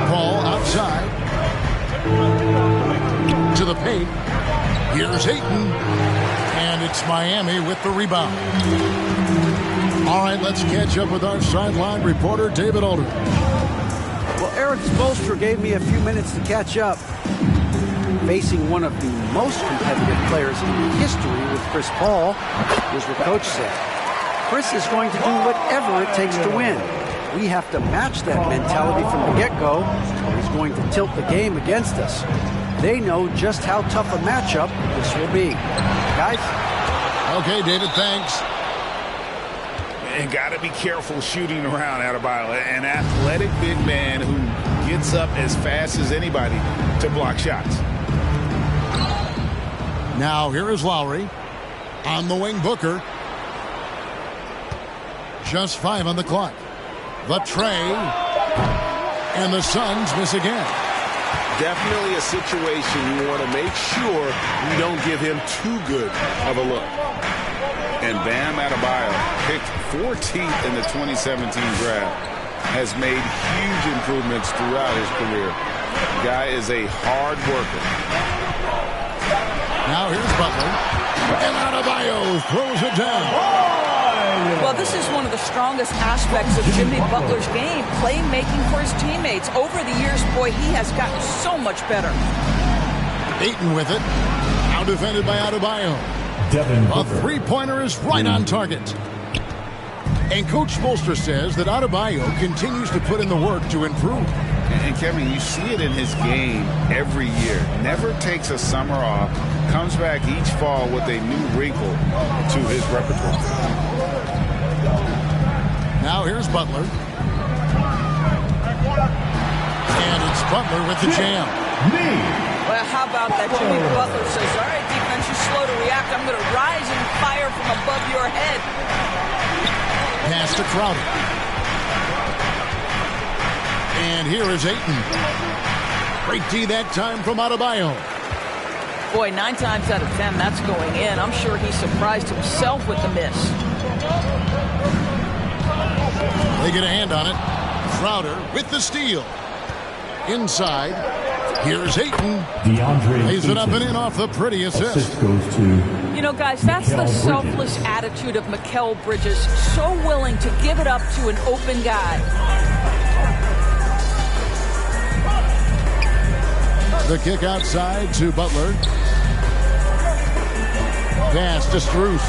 Ball outside. To the paint. Here's Ayton. And it's Miami with the rebound. All right, let's catch up with our sideline reporter, David Alder. Well, Eric Spoelstra gave me a few minutes to catch up. Facing one of the most competitive players in history with Chris Paul, was what Coach said. Chris is going to do whatever it takes to win. We have to match that mentality from the get-go, or he's going to tilt the game against us. They know just how tough a matchup this will be. Guys? Okay, David, thanks. And got to be careful shooting around Adebayo. An athletic big man who gets up as fast as anybody to block shots. Now here is Lowry. On the wing, Booker. Just 5 on the clock. The tray. And the Suns miss again. Definitely a situation you want to make sure you don't give him too good of a look. And Bam Adebayo, picked 14th in the 2017 draft, has made huge improvements throughout his career. The guy is a hard worker. Now here's Butler. And Adebayo throws it down. Well, this is one of the strongest aspects of Jimmy Butler's game, playmaking for his teammates. Over the years, boy, he has gotten so much better. Ayton with it. Now defended by Adebayo. A three-pointer is right on target. And Coach Spoelstra says that Adebayo continues to put in the work to improve. And Kevin, you see it in his game every year. Never takes a summer off. Comes back each fall with a new wrinkle to his repertoire. Now here's Butler. And it's Butler with the jam. Well, how about that? Jimmy Butler says, all right, defense, you're slow to react. I'm going to rise and fire from above your head. Pass to Crowder. And here is Ayton. Great D that time from Adebayo. Boy, 9 times out of 10, that's going in. I'm sure he surprised himself with the miss. They get a hand on it. Crowder with the steal. Inside. Here's Ayton. Lays it up and in off the pretty assist. You know, guys, that's the selfless attitude of Mikal Bridges. So willing to give it up to an open guy. The kick outside to Butler. Pass to Strus.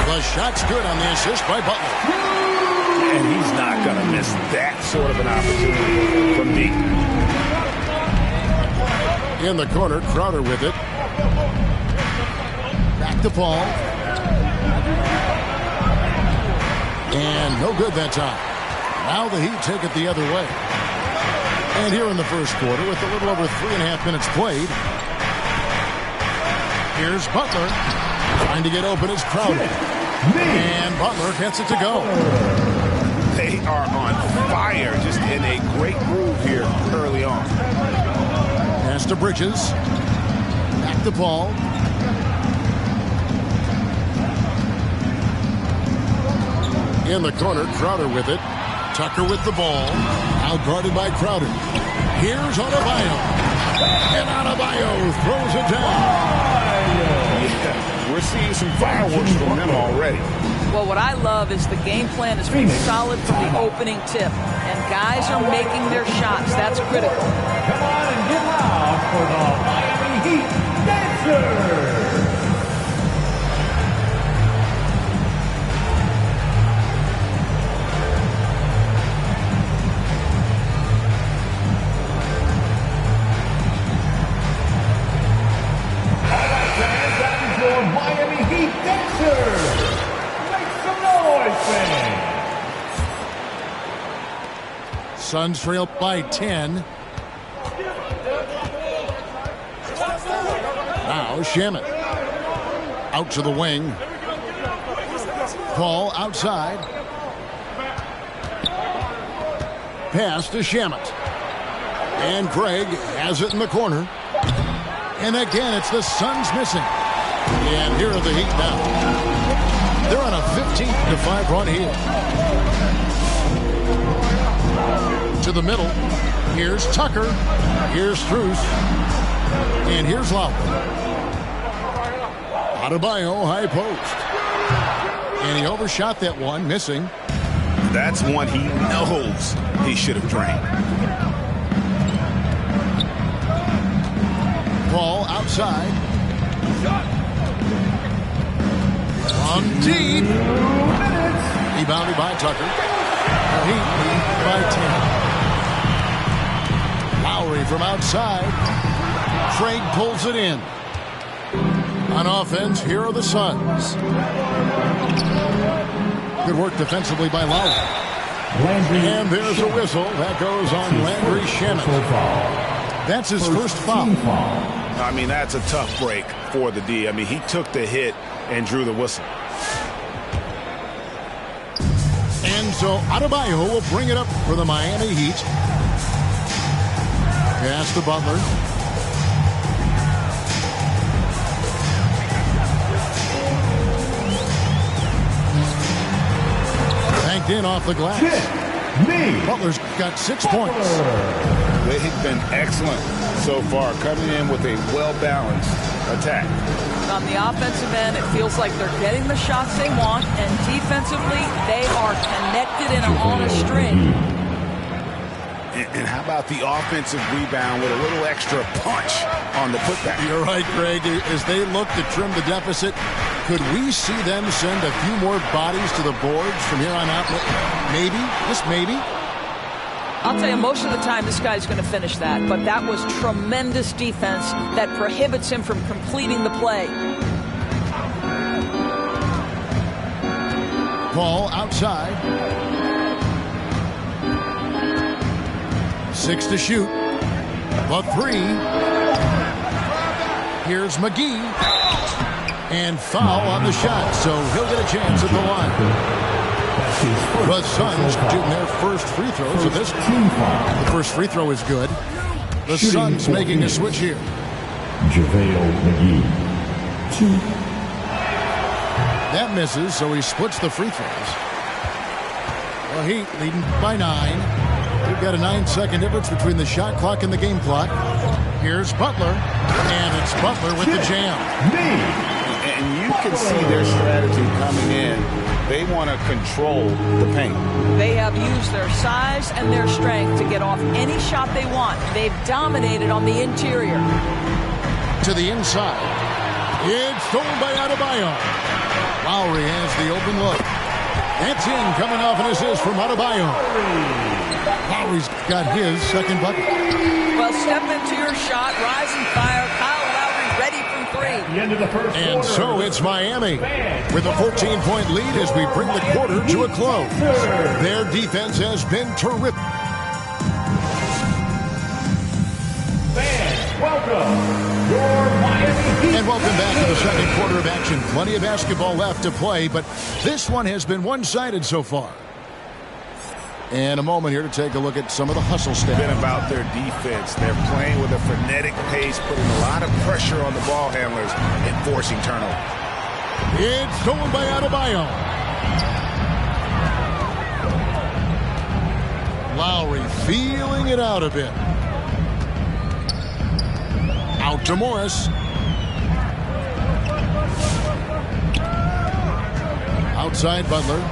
The shot's good on the assist by Butler. And he's not going to miss that sort of an opportunity from deep. In the corner, Crowder with it. Back to Paul. And no good that time. Now the Heat take it the other way. And here in the first quarter, with a little over 3.5 minutes played, here's Butler. Trying to get open is Crowder. And Butler gets it to go. They are on fire, just in a great groove here early on. Pass to Bridges. Back to Paul. In the corner, Crowder with it. Tucker with the ball. Out guarded by Crowder. Here's Adebayo. And Adebayo throws it down. Yeah, we're seeing some fireworks from him already. Well, what I love is the game plan has been solid from the opening tip. And guys are making their shots. That's critical. Come on and get loud for the Miami Heat Dancers. Miami Heat Dancers! Make some noise, fans! Suns trail by 10. Now Shamet. Out to the wing. Paul outside. Pass to Shamet. And Craig has it in the corner. And again, it's the Suns missing. And here are the Heat now. They're on a 15-5 run here. To the middle. Here's Tucker. Here's Strus. And here's Lowry. Adebayo, high post. And he overshot that one, missing. That's one he knows he should have drained. Ball outside. On deep. Rebounded by Tucker. The Heat lead by 10. Lowry from outside. Craig pulls it in. On offense, here are the Suns. Good work defensively by Lowry. And there's a whistle. That goes on Landry Shamet. That's his first foul. I mean, that's a tough break for the D. I mean, he took the hit and drew the whistle. And so Adebayo will bring it up for the Miami Heat. Pass to Butler. Banked in off the glass. Butler's got 6 points. They've been excellent so far, coming in with a well-balanced attack. On the offensive end, it feels like they're getting the shots they want, and defensively, they are connected and on a string. And how about the offensive rebound with a little extra punch on the putback? You're right, Greg. As they look to trim the deficit, could we see them send a few more bodies to the boards from here on out? Maybe, just maybe. I'll tell you, most of the time this guy's going to finish that, but that was tremendous defense that prohibits him from completing the play. Ball outside. 6 to shoot. But 3. Here's McGee. And foul on the shot, so he'll get a chance at the line. The Suns shooting their first free throw, so this the first free throw is good. The Suns making a switch here. JaVale McGee. 2. That misses, so he splits the free throws. The Heat leading by 9. We've got a 9-second difference between the shot clock and the game clock. Here's Butler, and it's Butler with the jam. And you can see their strategy coming in. They want to control the paint. They have used their size and their strength to get off any shot they want. They've dominated on the interior. To the inside. It's stolen by Adebayo. Lowry has the open look. That's in, coming off an assist from Adebayo. Lowry's got his second bucket. Well, step into your shot, rise and fire. Kyle Lowry ready from 3. The end of the first And quarter. so it's Miami with a 14-point lead as we bring the quarter to a close. Their defense has been terrific. Fans, welcome your Miami Heat. And welcome back to the second quarter of action. Plenty of basketball left to play, but this one has been one-sided so far. And a moment here to take a look at some of the hustle stats. Been about their defense. They're playing with a frenetic pace, putting a lot of pressure on the ball handlers and forcing turnover. It's stolen by Adebayo. Lowry feeling it out a bit. Out to Morris. Outside Butler.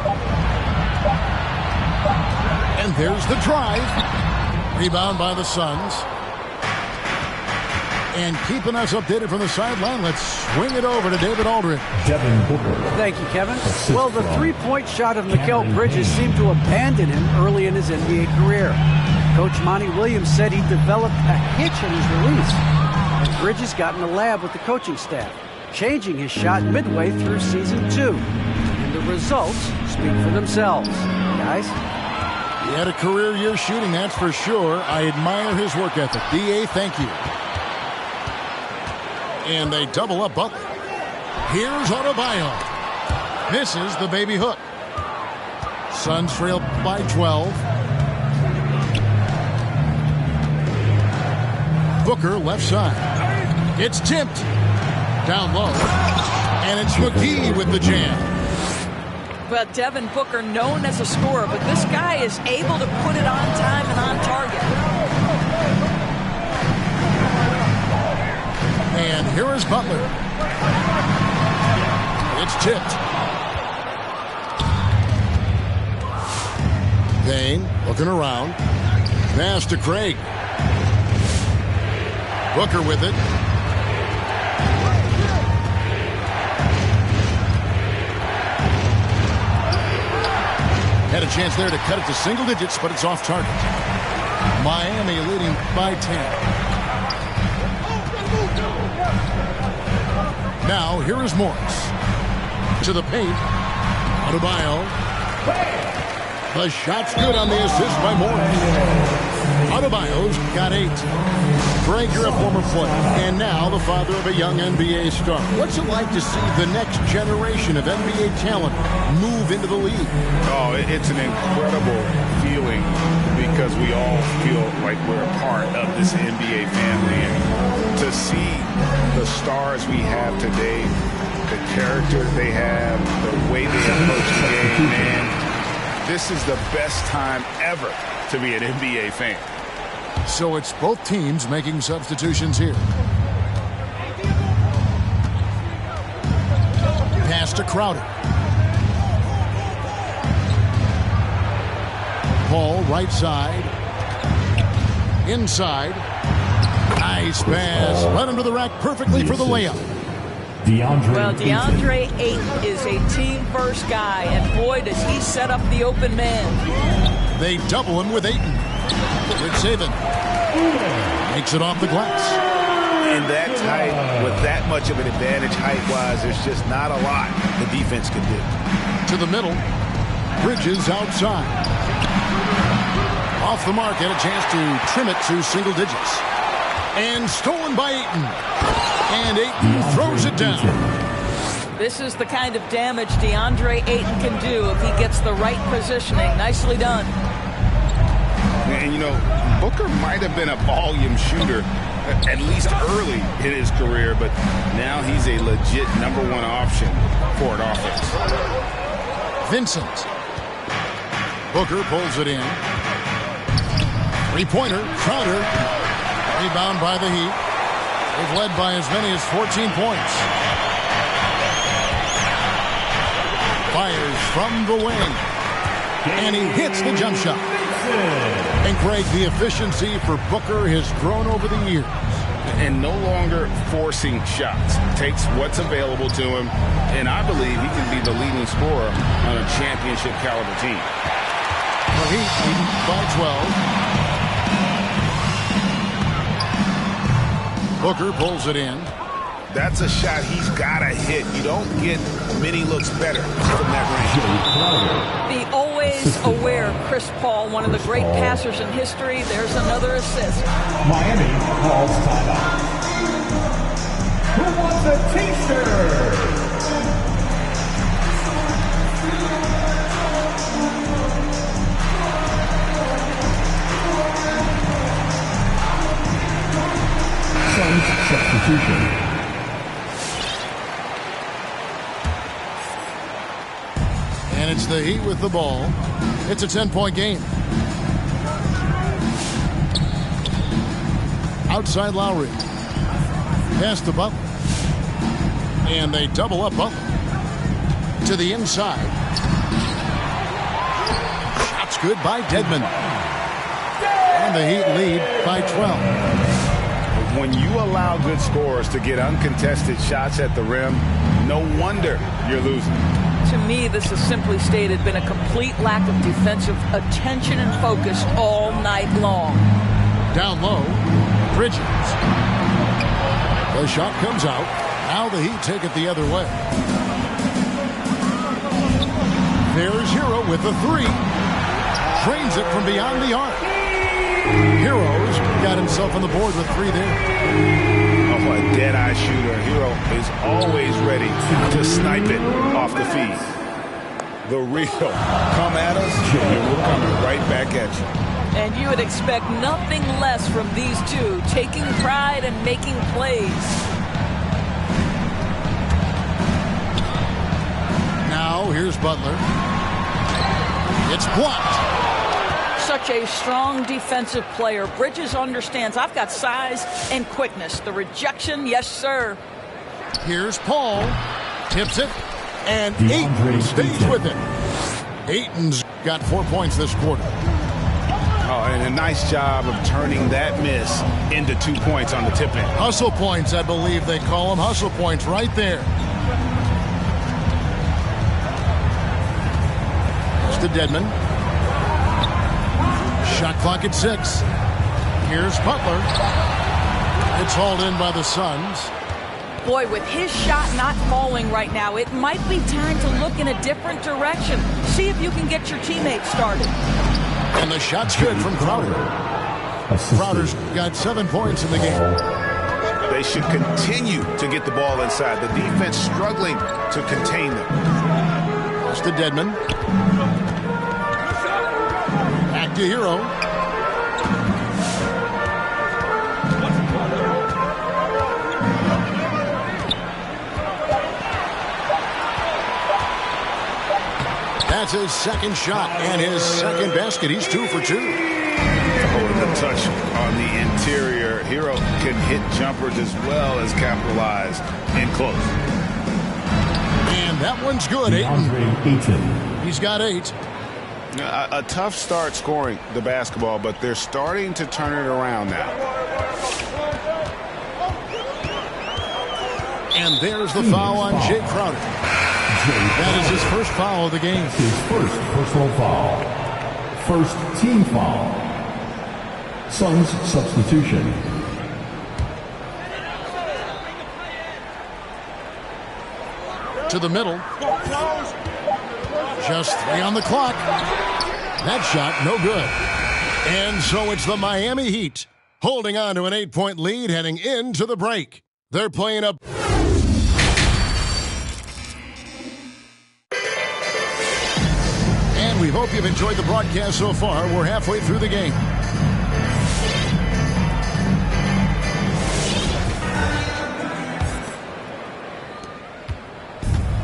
And there's the drive. Rebound by the Suns. And keeping us updated from the sideline, let's swing it over to David Aldridge. Thank you, Kevin. Well, the three-point shot of Mikal Bridges seemed to abandon him early in his NBA career. Coach Monty Williams said he developed a hitch in his release. And Bridges got in the lab with the coaching staff, changing his shot midway through season 2. And the results speak for themselves. Guys? He had a career year shooting, that's for sure. I admire his work ethic. D.A., thank you. And they double up Butler. Here's Adebayo. Misses the baby hook. Suns trail by 12. Booker left side. It's tipped. Down low. And it's McGee with the jam. But Devin Booker, known as a scorer, but this guy is able to put it on time and on target. And here is Butler. It's tipped. Payne looking around. Pass to Craig. Booker with it. Had a chance there to cut it to single digits, but it's off target. Miami leading by 10. Now, here is Morris. To the paint. Adebayo. The shot's good on the assist by Morris. Adebayo's got 8. Greg, you're a former player, and now the father of a young NBA star. What's it like to see the next generation of NBA talent move into the league? Oh, it's an incredible feeling because we all feel like we're a part of this NBA family. And to see the stars we have today, the character they have, the way they approach the game, man, this is the best time ever to be an NBA fan. So it's both teams making substitutions here. Pass to Crowder. Paul right side. Inside. Nice pass. Right under the rack perfectly for the layup. DeAndre Ayton is a team-first guy, and boy, does he set up the open man. They double him with Ayton. Good saving. Makes it off the glass. In that tight, with that much of an advantage height-wise, there's just not a lot the defense can do. To the middle. Bridges outside. Off the mark, and a chance to trim it to single digits. And stolen by Ayton. And Ayton throws it down. This is the kind of damage DeAndre Ayton can do if he gets the right positioning. Nicely done. And, you know, Booker might have been a volume shooter, at least early in his career, but now he's a legit #1 option for an offense. Vincent. Booker pulls it in. Three-pointer. Crowder. Rebound by the Heat. They've led by as many as 14 points. Fires from the wing. And he hits the jump shot. And Craig, the efficiency for Booker has grown over the years. And no longer forcing shots. Takes what's available to him. And I believe he can be the leading scorer on a championship caliber team. The Heat leading by 12. Booker pulls it in. That's a shot he's got to hit. You don't get many looks better from that range. The always aware Chris Paul, one of the great passers in history. There's another assist. Miami calls timeout. Who wants a t-shirt? Substitution. And it's the Heat with the ball. It's a 10-point game. Outside Lowry. Pass to Butler. And they double up Butler. To the inside. Shots good by Dedmon. And the Heat lead by 12. When you allow good scorers to get uncontested shots at the rim, no wonder you're losing. To me, this has simply stated been a complete lack of defensive attention and focus all night long. Down low, Bridges. The shot comes out. Now the Heat take it the other way. There's Hero with the 3. Trains it from beyond the arc. Hero's got himself on the board with 3 there. Oh, a dead-eye shooter. Hero is always ready to snipe it off the feed. The real come at us, and we're coming right back at you. And you would expect nothing less from these two, taking pride and making plays. Now go. Here's Butler. It's blocked. Such a strong defensive player. Bridges understands I've got size and quickness. The rejection, yes, sir. Here's Paul. Tips it. And Ayton stays with it. Ayton's got 4 points this quarter. Oh, and a nice job of turning that miss into 2 points on the tip-in. Hustle points, I believe they call them. Hustle points right there. It's to Dedmon. Shot clock at 6. Here's Butler. It's hauled in by the Suns. Boy, with his shot not falling right now, it might be time to look in a different direction. See if you can get your teammates started. And the shot's good from Crowder. Crowder's got 7 points in the game. They should continue to get the ball inside. The defense struggling to contain them. It's to Dedmon. Back to Hero. That's his second shot and his second basket. He's 2 for 2. Holding the touch on the interior. Hero can hit jumpers as well as capitalize in close. And that one's good, Ayton. He's got 8. A tough start scoring the basketball, but they're starting to turn it around now. And there's the foul on Jay Crowder. That is his first foul of the game. His first personal foul. First team foul. Suns substitution. To the middle. Just 3 on the clock. That shot, no good. And so it's the Miami Heat holding on to an 8-point lead heading into the break. They're playing up. And we hope you've enjoyed the broadcast so far. We're halfway through the game.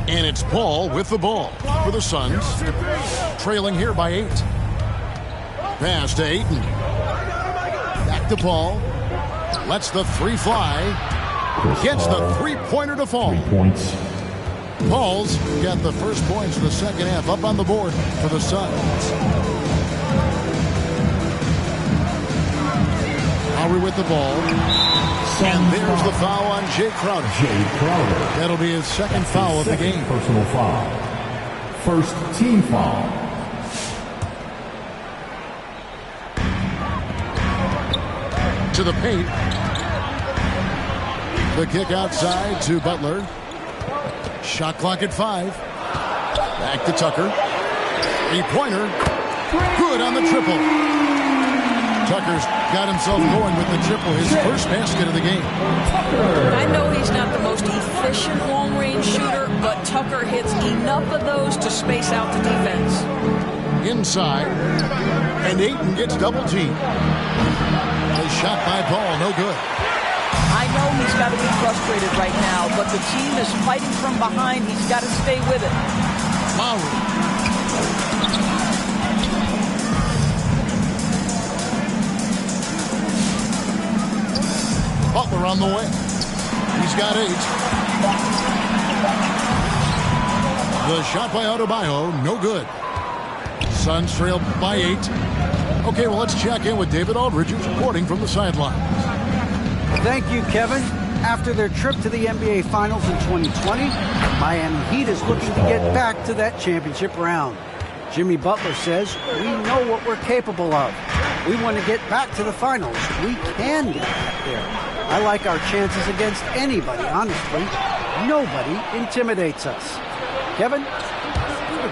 And it's Paul with the ball for the Suns. Trailing here by 8. Pass to Ayton. Back to Paul. Lets the 3 fly. Gets the 3-pointer to fall. 3 points. Paul's got the first points of the second half up on the board for the Suns. Lowry with the ball. And there's the foul on Jay Crowder. That'll be his second foul of the game. Personal foul. First team foul. To the paint. The kick outside to Butler. Shot clock at 5. Back to Tucker. 3-pointer. Good on the triple. Tucker's got himself going with the triple, his first basket of the game. I know he's not the most efficient long-range shooter, but Tucker hits enough of those to space out the defense. Inside. And Ayton gets double-teamed. A shot by Paul, no good. I know he's got to be frustrated right now, but the team is fighting from behind. He's got to stay with it. Lowry. Butler on the way. He's got 8. The shot by Adebayo, no good. Suns trail by 8. Okay, well, let's check in with David Aldridge, who's reporting from the sidelines. Thank you, Kevin. After their trip to the NBA Finals in 2020, Miami Heat is looking to get back to that championship round. Jimmy Butler says, we know what we're capable of. We want to get back to the finals. We can get back there. I like our chances against anybody, honestly. Nobody intimidates us. Kevin?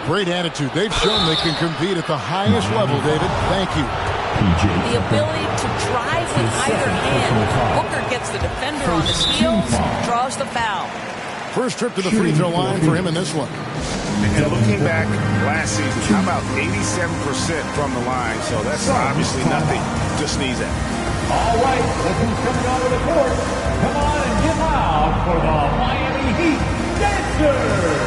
Great attitude. They've shown they can compete at the highest level, David. Thank you. The ability to drive with either hand. Booker gets the defender on his heels, draws the foul. First trip to the free throw line for him in this one. And looking back last season, how about 87% from the line? So that's obviously nothing to sneeze at. All right, look who's coming onto the court. Come on and get loud for the Miami Heat Dancers.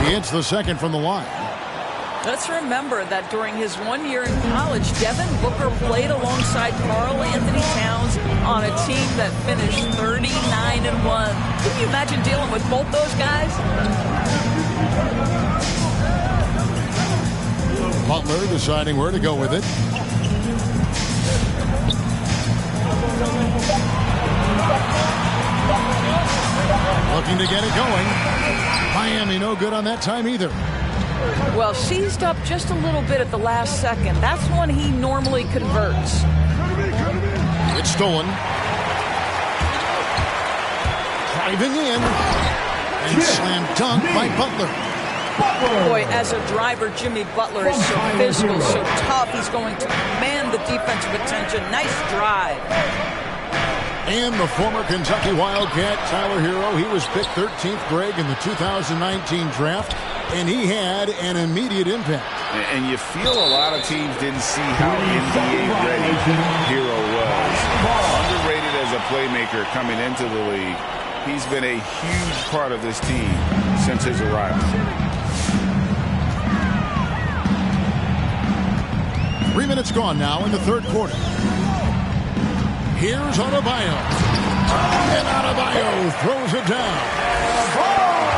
He hits the second from the line. Let's remember that during his 1 year in college, Devin Booker played alongside Karl Anthony Towns on a team that finished 39-1. Can you imagine dealing with both those guys? Butler deciding where to go with it. Looking to get it going. Miami no good on that time either. Well, seized up just a little bit at the last second. That's when he normally converts. It's stolen. Driving in. And slam dunk by Butler. Boy, as a driver, Jimmy Butler is so physical, so tough. He's going to command the defensive attention. Nice drive. And the former Kentucky Wildcat, Tyler Hero, he was picked 13th, Greg, in the 2019 draft, and he had an immediate impact. And you feel a lot of teams didn't see how NBA ready Hero was. Underrated as a playmaker coming into the league. He's been a huge part of this team since his arrival. 3 minutes gone now in the third quarter. Here's Adebayo. And Adebayo throws it down.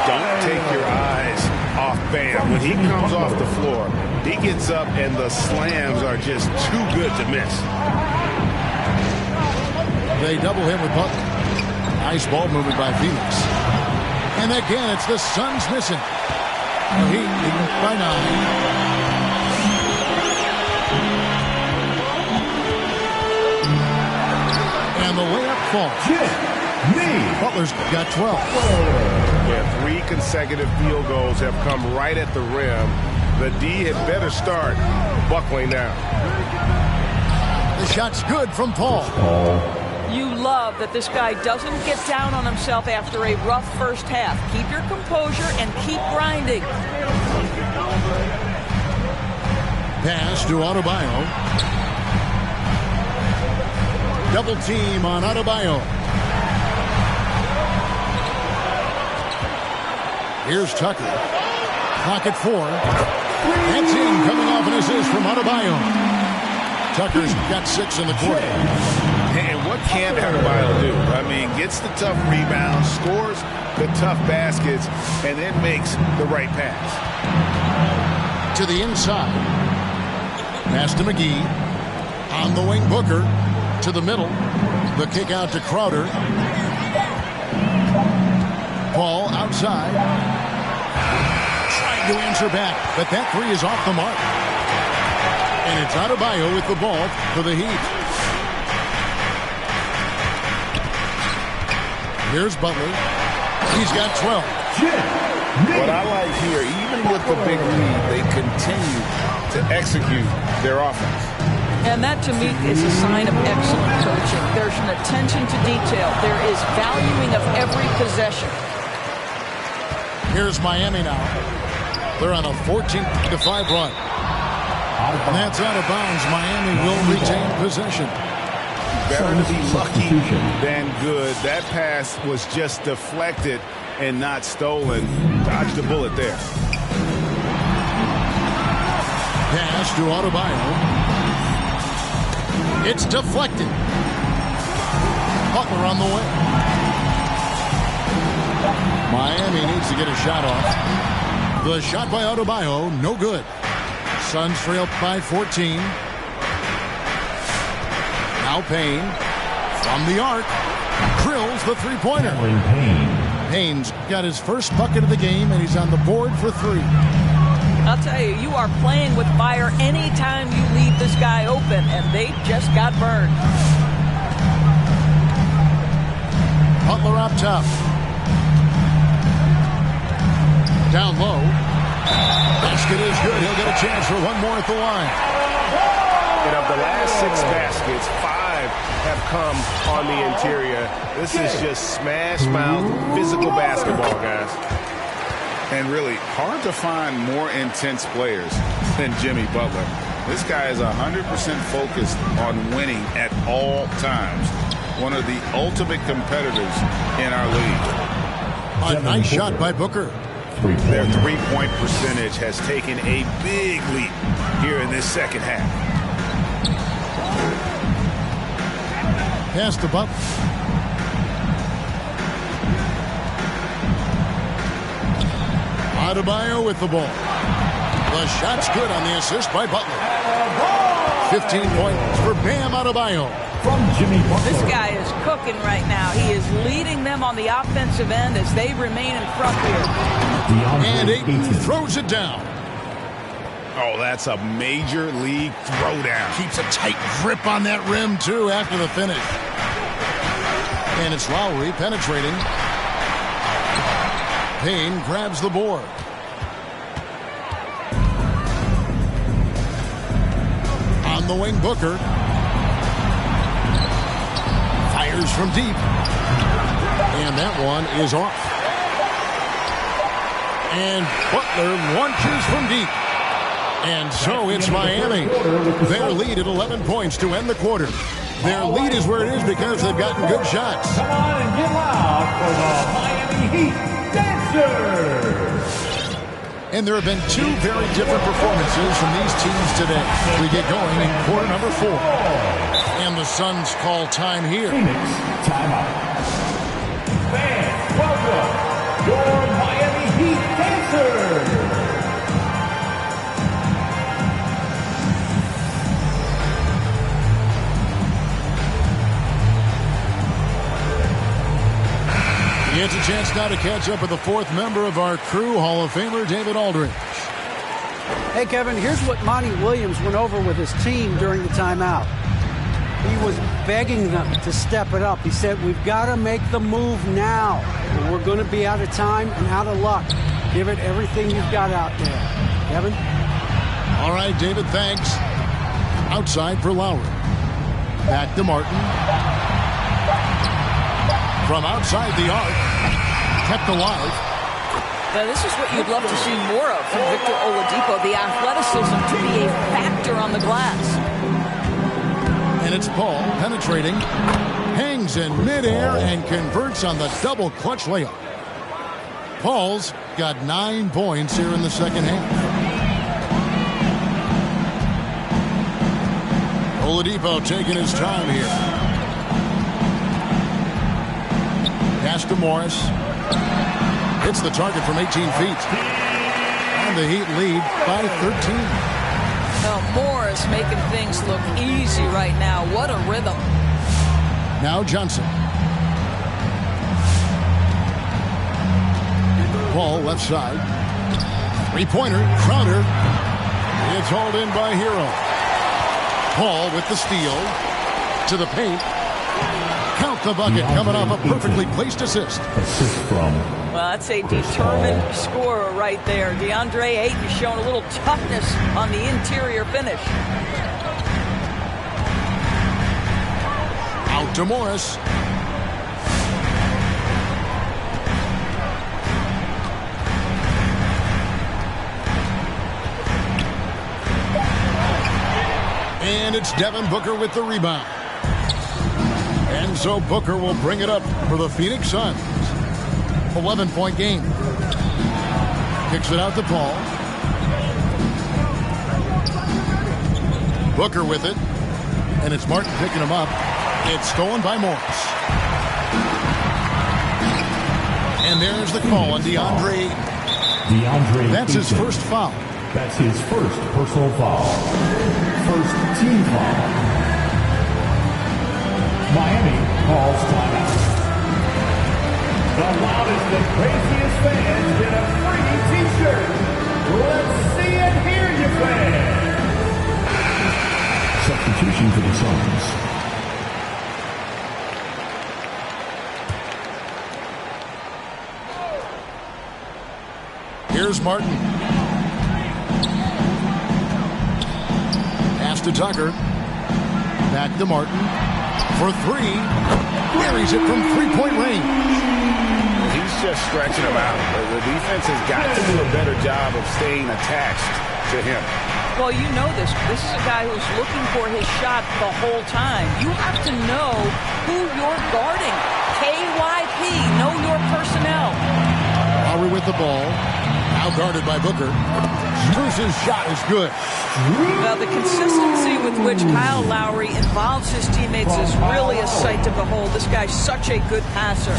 Don't take your eyes off Bam. When he comes off the floor, he gets up and the slams are just too good to miss. They double him with Butler. Nice ball movement by Phoenix. And again, it's the Suns missing. The Heat leading by 9. And the layup falls. Butler's got 12. Yeah, 3 consecutive field goals have come right at the rim. The D had better start buckling now. The shot's good from Paul. You love that this guy doesn't get down on himself after a rough first half. Keep your composure and keep grinding. Pass to Adebayo. Double team on Adebayo. Here's Tucker. Clock at 4. That's in, coming off an assist from Adebayo. Tucker's got 6 in the quarter. And what can Adebayo do? I mean, gets the tough rebounds, scores the tough baskets, and then makes the right pass. To the inside. Pass to McGee. On the wing, Booker. To the middle. The kick out to Crowder. Paul outside. Trying to answer back, but that 3 is off the mark. And it's Adebayo with the ball for the Heat. Here's Butler. He's got 12. What I like here, even with the big lead, they continue to execute their offense. And that, to me, is a sign of excellent coaching. There's an attention to detail. There is valuing of every possession. Here's Miami now. They're on a 14-5 run. And that's out of bounds. Miami will retain possession. Better to be lucky than good. That pass was just deflected and not stolen. Dodged the bullet there. Pass to Adebayo. It's deflected. Butler on the way. Miami needs to get a shot off. The shot by Adebayo, no good. Suns trail by 14. Now Payne from the arc. Drills the three-pointer. Payne's got his first bucket of the game, and he's on the board for 3. I'll tell you, you are playing with fire anytime you leave this guy open, and they just got burned. Butler up top. Down low. Basket is good. He'll get a chance for one more at the line. And of the last 6 baskets, 5 have come on the interior. This is just smash mouth physical basketball, guys. And really, hard to find more intense players than Jimmy Butler. This guy is 100% focused on winning at all times. One of the ultimate competitors in our league. A nice shot by Booker. Their three-point percentage has taken a big leap here in this second half. Pass to Bout. Adebayo with the ball. The shot's good on the assist by Butler. 15 points for Bam Adebayo. This guy is cooking right now. He is leading them on the offensive end as they remain in front here. And Ayton throws it down. Oh, that's a major league throwdown. Keeps a tight grip on that rim, too, after the finish. And it's Lowry penetrating. Payne grabs the board. On the wing, Booker. Fires from deep. And that one is off. And Butler launches from deep. And so it's Miami. Their lead at 11 points to end the quarter. Their lead is where it is because they've gotten good shots. Come on and get loud for the Miami Heat Dancers. And there have been two very different performances from these teams today. We get going in quarter number 4. And the Suns call time here. Phoenix timeout. Fans, welcome your Miami Heat Dancers. It's a chance now to catch up with the fourth member of our crew, Hall of Famer David Aldridge. Hey, Kevin, here's what Monty Williams went over with his team during the timeout. He was begging them to step it up. He said, we've got to make the move now. We're going to be out of time and out of luck. Give it everything you've got out there. Kevin? All right, David, thanks. Outside for Lowry. Back to Martin. From outside the arc. Kept alive. Now, this is what you'd love to see more of from Victor Oladipo, the athleticism to be a factor on the glass. And it's Paul penetrating. Hangs in midair and converts on the double clutch layup. Paul's got 9 points here in the second half. Oladipo taking his time here. Pass to Morris. Hits the target from 18 feet. And the Heat lead by 13. Now, Morris making things look easy right now. What a rhythm. Now Johnson. Paul left side. Three-pointer. Crowder. It's hauled in by Hero. Paul with the steal. To the paint. Count the bucket coming off a perfectly placed assist. Well, that's a determined scorer right there. DeAndre Ayton showing a little toughness on the interior finish. Out to Morris. And it's Devin Booker with the rebound. And so Booker will bring it up for the Phoenix Suns. 11-point game. Kicks it out to Paul. Booker with it. And it's Martin picking him up. It's stolen by Morris. And there's the call on DeAndre. That's his first foul. That's his first personal foul. First team foul. Miami calls timeout. The loudest and craziest fans get a free t-shirt. Let's see and hear you, fans. Substitution for the Suns. Here's Martin. Pass to Tucker. Back to Martin. For three. Buries it from three-point range. He's just stretching him out. The defense has got to do a better job of staying attached to him. Well, you know this. This is a guy who's looking for his shot the whole time. You have to know who you're guarding. KYP, know your personnel. Lowry with with the ball. Now guarded by Booker. Struz's shot is good. Now, the consistency with which Kyle Lowry involves his teammates is really a sight to behold. This guy's such a good passer.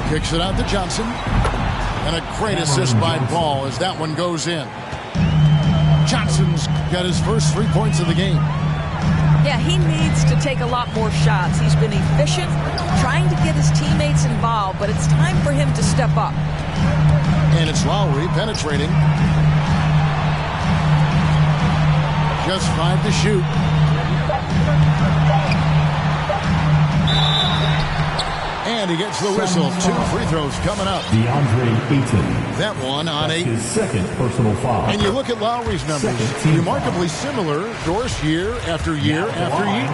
Kicks it out to Johnson. And a great assist by Paul as that one goes in. Johnson's got his first 3 points of the game. Yeah, he needs to take a lot more shots. He's been efficient, trying to get his teammates involved, but it's time for him to step up. And it's Lowry penetrating. Just 5 to shoot. And he gets the whistle. 2 free throws coming up. DeAndre Ayton. That one on 8. His second personal foul. And you look at Lowry's numbers, remarkably similar, of course, year after year after year.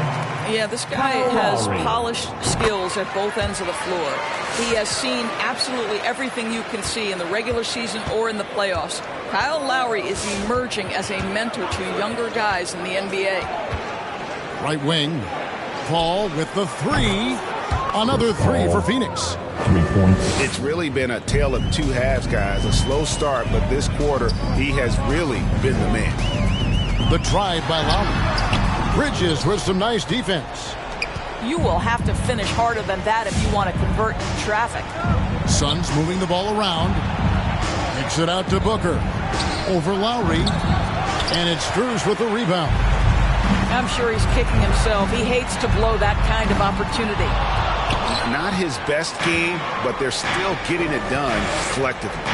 Yeah, this guy has polished skills at both ends of the floor. He has seen absolutely everything you can see in the regular season or in the playoffs. Kyle Lowry is emerging as a mentor to younger guys in the NBA. Right wing. Paul with the 3. Another 3 for Phoenix. 3 points. It's really been a tale of 2 halves, guys. A slow start, but this quarter, he has really been the man. The drive by Lowry. Bridges with some nice defense. You will have to finish harder than that if you want to convert in traffic. Suns moving the ball around. Kicks it out to Booker. Over Lowry. And it's Struz with the rebound. I'm sure he's kicking himself. He hates to blow that kind of opportunity. Not his best game, but they're still getting it done collectively.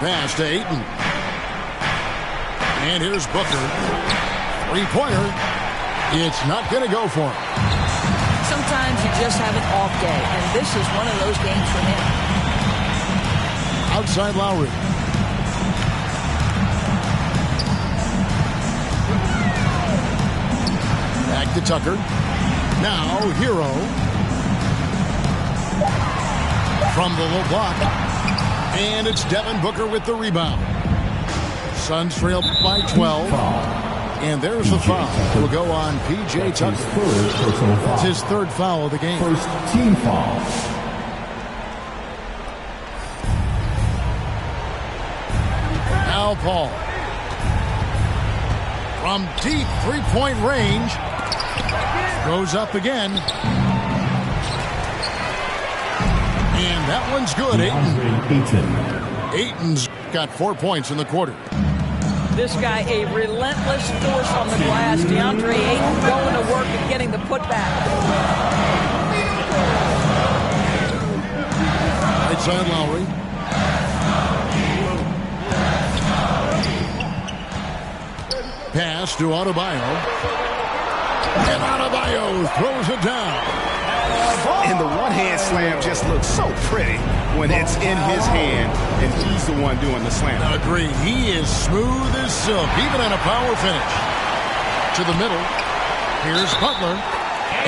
Pass to Ayton. And here's Booker. 3-pointer. It's not going to go for him. Sometimes you just have an off day, and this is one of those games for him. Outside Lowry. Back to Tucker. Now Hero. From the low block. And it's Devin Booker with the rebound. Suns trail by 12. And there's the foul. Will go on P.J. Tucker. That's his 3rd foul of the game. First team foul. Now Paul. From deep 3-point range. Goes up again. And that one's good. Ayton's got 4 points in the quarter. This guy, a relentless force on the glass. DeAndre Ayton going to work and getting the putback. Right side Lowry. Pass to Adebayo. And Adebayo throws it down. And the one-hand slam just looks so pretty when it's in his hand and he's the one doing the slam. Agreed. He is smooth as silk, even in a power finish. To the middle. Here's Butler.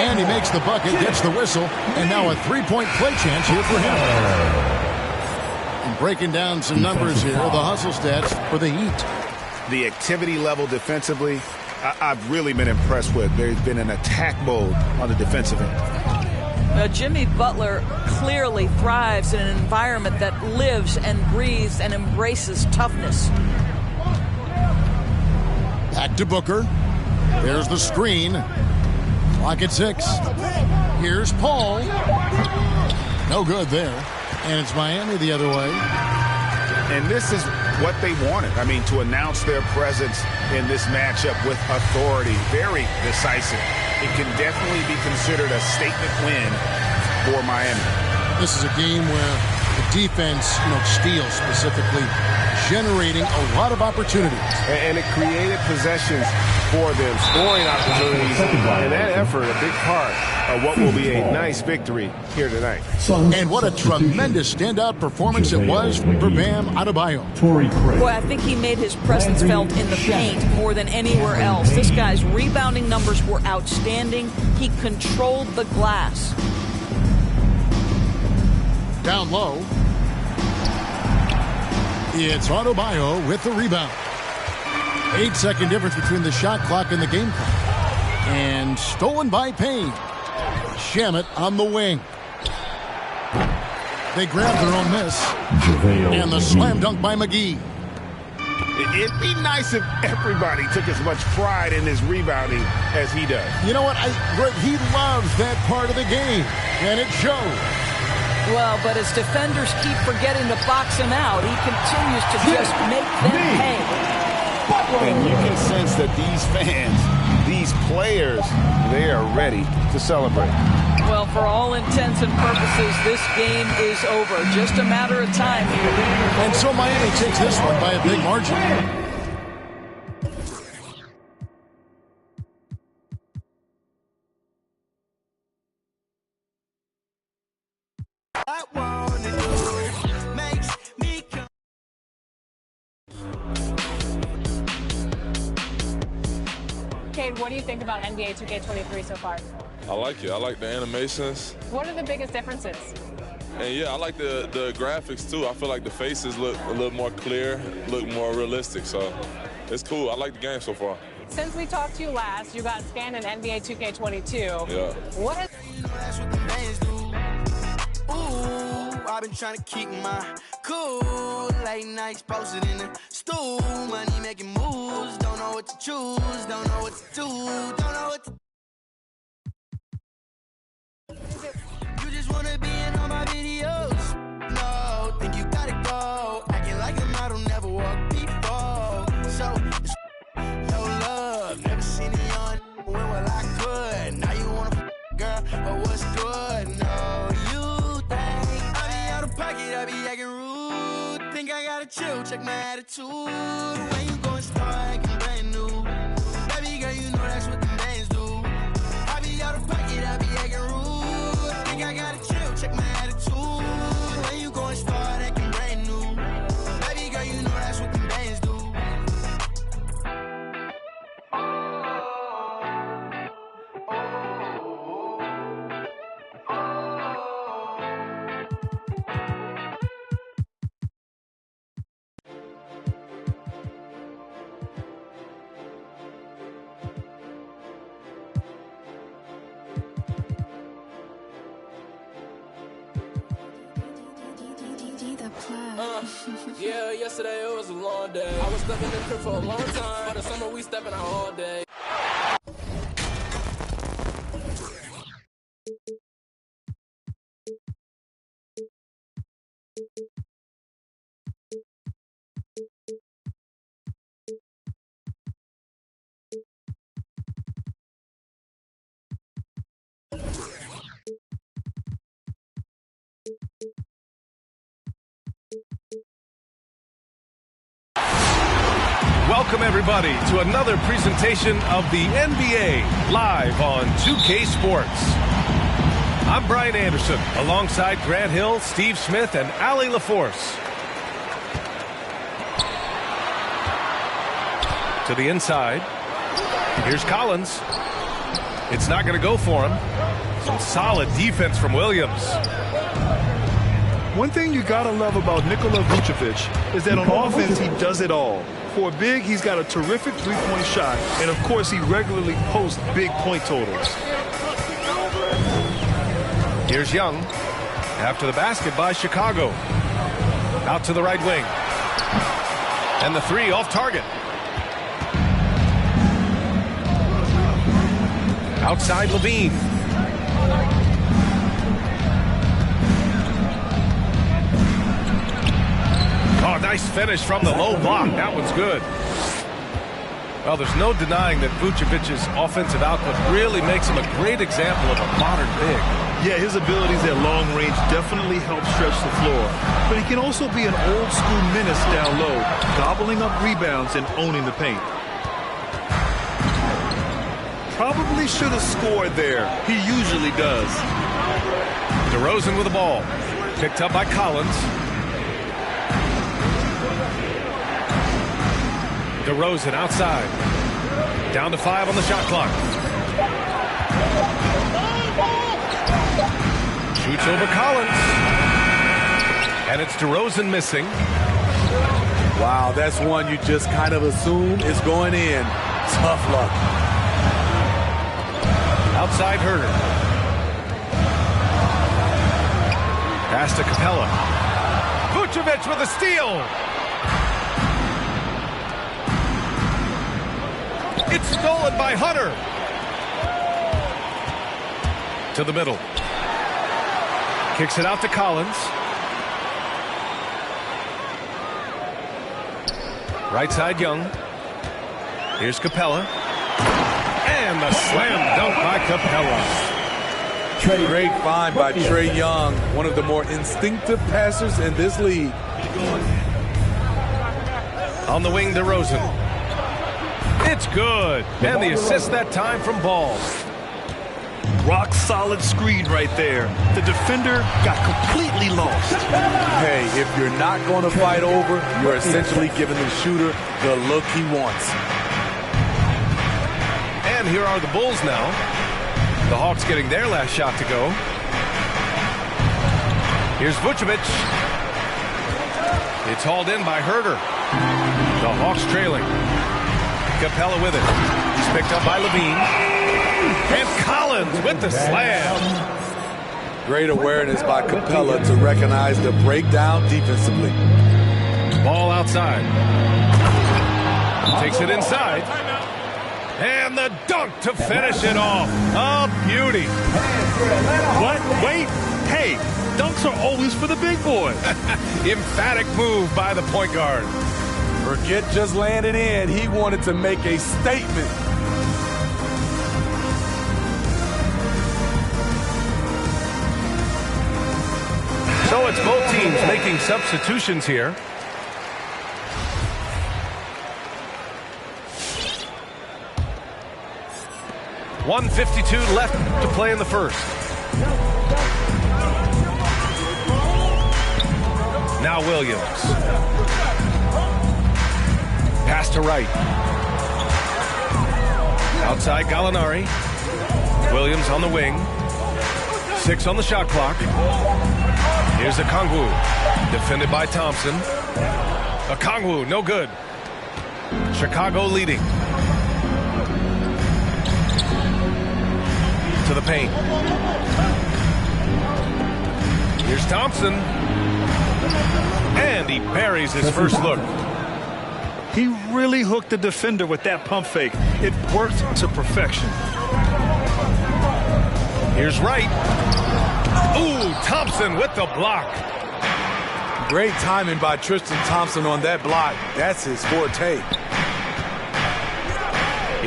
And he makes the bucket, gets the whistle, and now a 3-point play chance here for him. And breaking down some numbers here, the hustle stats for the Heat. The activity level defensively, I've really been impressed with. There's been an attack mode on the defensive end. Jimmy Butler clearly thrives in an environment that lives and breathes and embraces toughness. Back to Booker. There's the screen. Clock at 6. Here's Paul. No good there. And it's Miami the other way. And this is what they wanted. I mean, to announce their presence in this matchup with authority. Very decisive. It can definitely be considered a statement win for Miami. This is a game where the defense, steals specifically, generating a lot of opportunities. And it created possessions for them, scoring opportunities, and that effort, a big part of what will be a nice victory here tonight. And what a tremendous standout performance it was for Bam Adebayo. Boy, I think he made his presence felt in the paint more than anywhere else. This guy's rebounding numbers were outstanding. He controlled the glass. Down low. It's Adebayo with the rebound. 8-second difference between the shot clock and the game clock. And stolen by Payne. Shamet on the wing. They grab their own miss. And the slam dunk by McGee. It'd be nice if everybody took as much pride in his rebounding as he does. You know what? Greg, he loves that part of the game, and it shows. Well, but as defenders keep forgetting to box him out, he continues to just make them pay. And you can sense that these fans, these players, they are ready to celebrate. Well, for all intents and purposes, this game is over. Just a matter of time here. And so Miami takes this one by a big margin. Cade, what do you think about NBA 2K23 so far? I like it. I like the animations. What are the biggest differences? And yeah, I like the graphics too. I feel like the faces look a little more clear, look more realistic. So it's cool. I like the game so far. Since we talked to you last, you got scanned in NBA 2K22. Yeah. What has I've been trying to keep my cool. Late nights posted in the stool. Money making moves. Don't know what to choose. Don't know what to do. Don't know what to do. You just wanna be in all my videos. No, think you gotta go. Acting like a model, never walked before. So, it's no love. Never seen it on when well I could. Now you wanna girl, but what's good? No, you think I be out of pocket, I be acting rude. Think I gotta chill, check my attitude. When you gon' start acting brand new? Baby girl, you know that's what the bands do. I be out of pocket, I be acting rude. Think I gotta chill, check my attitude. When you gon' start acting brand new? Baby girl, you know that's what the bands do. Yeah, yesterday it was a long day. I was stuck in the crib for a long time. For the summer, we stepping out all day. Welcome, everybody, to another presentation of the NBA live on 2K Sports. I'm Brian Anderson, alongside Grant Hill, Steve Smith, and Allie LaForce. To the inside. Here's Collins. It's not going to go for him. Some solid defense from Williams. One thing you gotta love about Nikola Vucevic is that on offense he does it all. For a big, he's got a terrific three-point shot, and of course he regularly posts big point totals. Here's Young. After the basket by Chicago. Out to the right wing. And the three off target. Outside Levine. Oh, nice finish from the low block. That one's good. Well, there's no denying that Vucevic's offensive output really makes him a great example of a modern big. Yeah, his abilities at long range definitely help stretch the floor. But he can also be an old-school menace down low, gobbling up rebounds and owning the paint. Probably should have scored there. He usually does. DeRozan with the ball. Picked up by Collins. DeRozan outside. Down to 5 on the shot clock. Shoots over Collins. And it's DeRozan missing. Wow, that's one you just kind of assume is going in. Tough luck. Outside Herter. Pass to Capella. Vucevic with a steal. It's stolen by Hunter. To the middle. Kicks it out to Collins. Right side, Young. Here's Capella. And the slam dunk by Capella. Great find by Trae Young, one of the more instinctive passers in this league. On the wing, DeRozan. It's good. And the assist that time from Ball. Rock solid screen right there. The defender got completely lost. Hey, if you're not going to fight over, you're essentially giving the shooter the look he wants. And here are the Bulls now. The Hawks getting their last shot to go. Here's Vucevic. It's hauled in by Herter. The Hawks trailing. Capella with it. He's picked up by Levine. And Collins with the slam. Great awareness by Capella to recognize the breakdown defensively. Ball outside. Takes it inside. And the dunk to finish it off. A beauty. What? Wait. Hey, dunks are always for the big boy. Emphatic move by the point guard. Forget just laying it in. He wanted to make a statement. So it's both teams making substitutions here. .152 left to play in the first. Now Williams. Pass to Wright. Outside Gallinari. Williams on the wing. 6 on the shot clock. Here's Okongwu. Defended by Thompson. Okongwu, no good. Chicago leading. To the paint. Here's Thompson. And he buries his first look. He really hooked the defender with that pump fake. It worked to perfection. Here's Wright. Ooh, Thompson with the block. Great timing by Tristan Thompson on that block. That's his forte.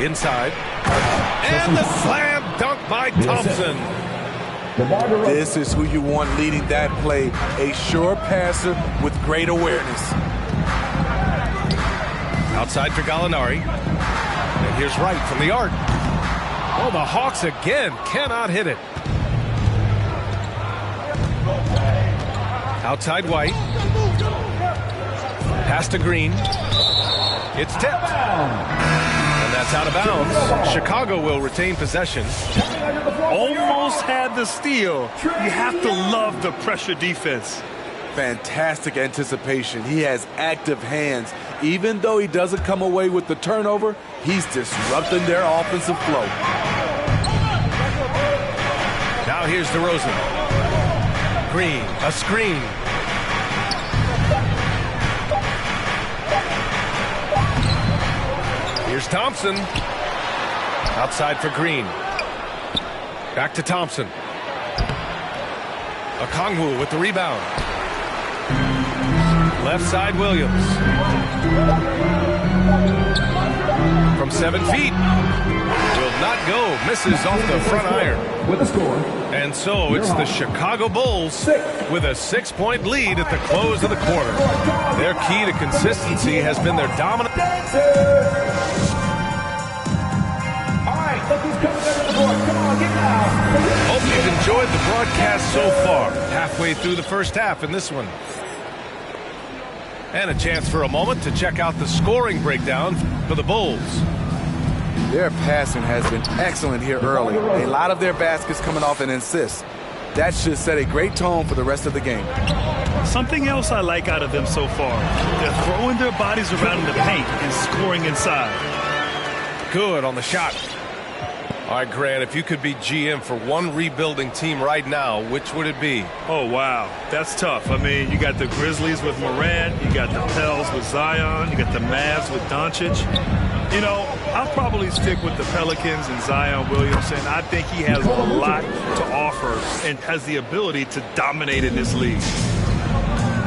Inside. And the slam dunk by Thompson. This is who you want leading that play. A sure passer with great awareness. Outside for Gallinari. And here's Wright from the arc. Oh, the Hawks again cannot hit it. Outside White. Pass to Green. It's tipped. And that's out of bounds. Chicago will retain possession. Almost had the steal. You have to love the pressure defense. Fantastic anticipation. He has active hands. Even though he doesn't come away with the turnover, he's disrupting their offensive flow. Now here's DeRozan. Green, a screen. Here's Thompson. Outside for Green. Back to Thompson. Okongwu with the rebound. Left side, Williams. From 7 feet. Will not go. Misses off the front iron. With a score. And so it's the Chicago Bulls with a 6-point lead at the close of the quarter. Their key to consistency has been their dominant. All right, look who's coming over the board. Come on, get out. Hope you've enjoyed the broadcast so far. Halfway through the first half in this one. And a chance for a moment to check out the scoring breakdown for the Bulls. Their passing has been excellent here early. A lot of their baskets coming off an assist. That should set a great tone for the rest of the game. Something else I like out of them so far. They're throwing their bodies around in the paint and scoring inside. Good on the shot. All right, Grant, if you could be GM for one rebuilding team right now, which would it be? Oh, wow. That's tough. I mean, you got the Grizzlies with Morant, you got the Pels with Zion, you got the Mavs with Doncic. You know, I'll probably stick with the Pelicans and Zion Williamson. I think he has a lot to offer and has the ability to dominate in this league.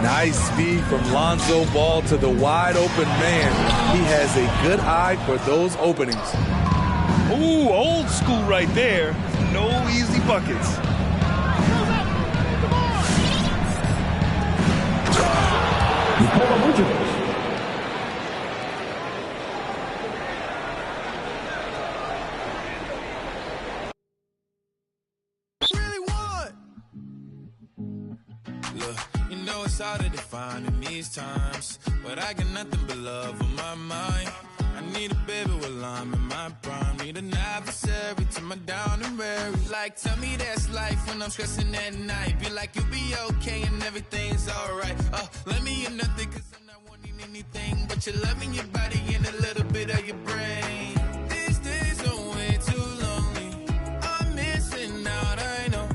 Nice speed from Lonzo Ball to the wide open man. He has a good eye for those openings. Ooh, old school right there. No easy buckets. It's hard to define in these times, but I got nothing but love on my mind. I need a baby while I'm in my prime. Need an adversary to my down and weary. Like, tell me that's life when I'm stressing at night. Be like, you'll be okay and everything's alright. Let me in nothing, cause I'm not wanting anything but your love in your body and a little bit of your brain. These days are way too lonely. I'm missing out, I know.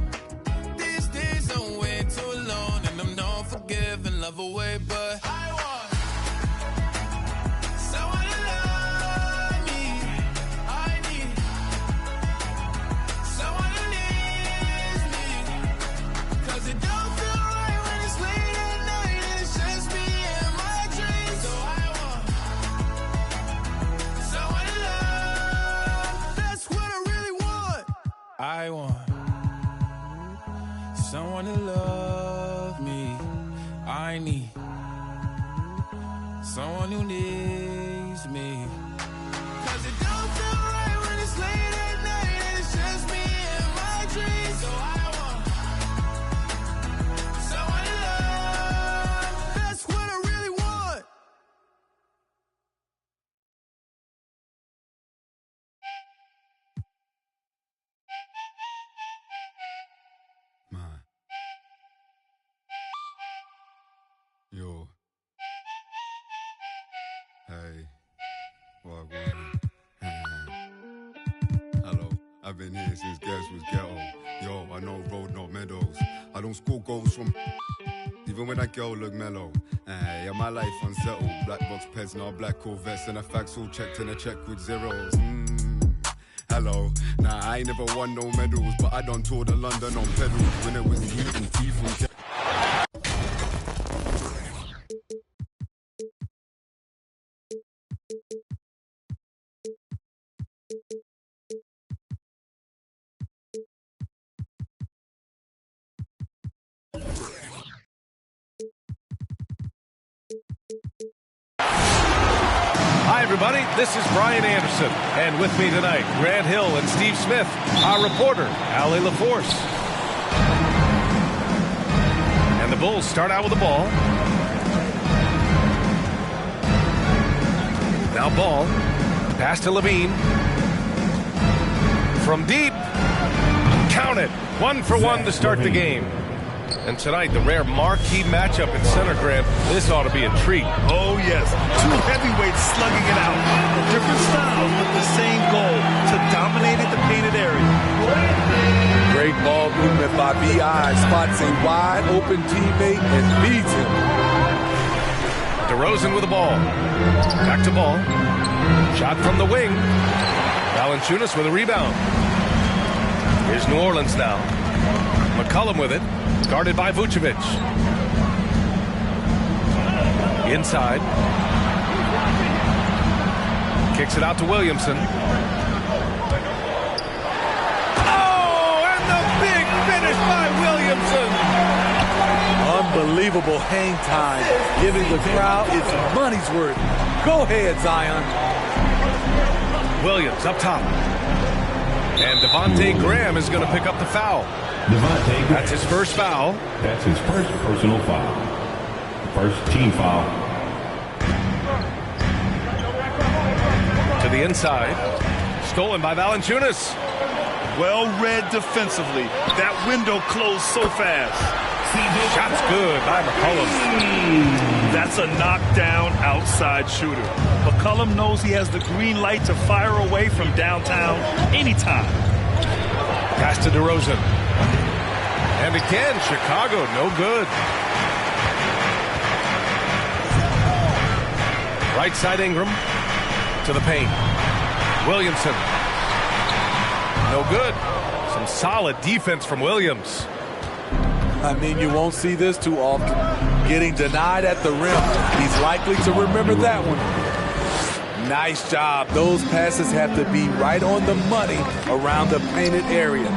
These days are way too long, and I'm not forgiving love away, but I want someone to love me. I need someone who needs me, cause it don't feel right when it's late at night and it's just me and my dreams. So I want someone to love. That's what I really want. I want someone to love me. I need someone who needs me, cause it don't feel right when it's late at night and it's just me and my dreams. So I want someone to love. That's what I really want. Yo. Hey. What? Hello. I've been here since Guess was ghetto. Yo, I know road, not meadows. I don't score goals from even when that girl look mellow. Yeah, my life unsettled. Black box pets, now black Corvettes, and the facts all checked in a check with zeros. Hello. Nah, I ain't never won no medals, but I done toured the London on pedals when it was heat and teeth and Hi, everybody. This is Brian Anderson. And with me tonight, Grant Hill and Steve Smith, our reporter, Allie LaForce. And the Bulls start out with the ball. Now Ball. Pass to Levine. From deep. Count it. 1 for 1 to start the game. And tonight, the rare marquee matchup in center, Grant. This ought to be a treat. Oh, yes. Two heavyweights slugging it out. Different styles, but the same goal, to dominate at the painted area. Great ball movement by B.I. Spots a wide open teammate and feeds him. DeRozan with the ball. Back to Ball. Shot from the wing. Valanciunas with a rebound. Here's New Orleans now. McCollum with it. Guarded by Vucevic. Inside. Kicks it out to Williamson. Oh, and the big finish by Williamson. Unbelievable hang time, giving the crowd its money's worth. Go ahead, Zion. Williams up top. And Devontae Graham is going to pick up the foul. That's his first foul. That's his first personal foul. First team foul. To the inside. Stolen by Valanciunas. Well read defensively. That window closed so fast. Shot's good by McCollum. That's a knockdown outside shooter. McCollum knows he has the green light to fire away from downtown anytime. Pass to DeRozan. And again, Chicago, no good. Right side Ingram to the paint. Williamson. No good. Some solid defense from Williams. I mean, you won't see this too often. Getting denied at the rim. He's likely to remember that one. Nice job. Those passes have to be right on the money around the painted area.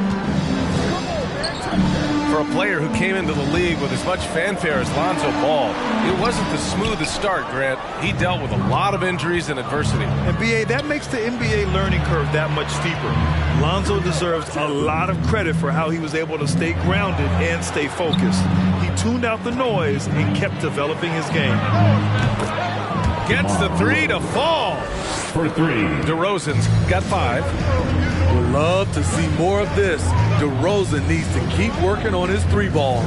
For a player who came into the league with as much fanfare as Lonzo Ball, it wasn't the smoothest start, Grant. He dealt with a lot of injuries and adversity. And BA, that makes the NBA learning curve that much steeper. Lonzo deserves a lot of credit for how he was able to stay grounded and stay focused. He tuned out the noise and kept developing his game. Gets the three to fall. For three. DeRozan's got 5. Would love to see more of this. DeRozan needs to keep working on his 3-ball.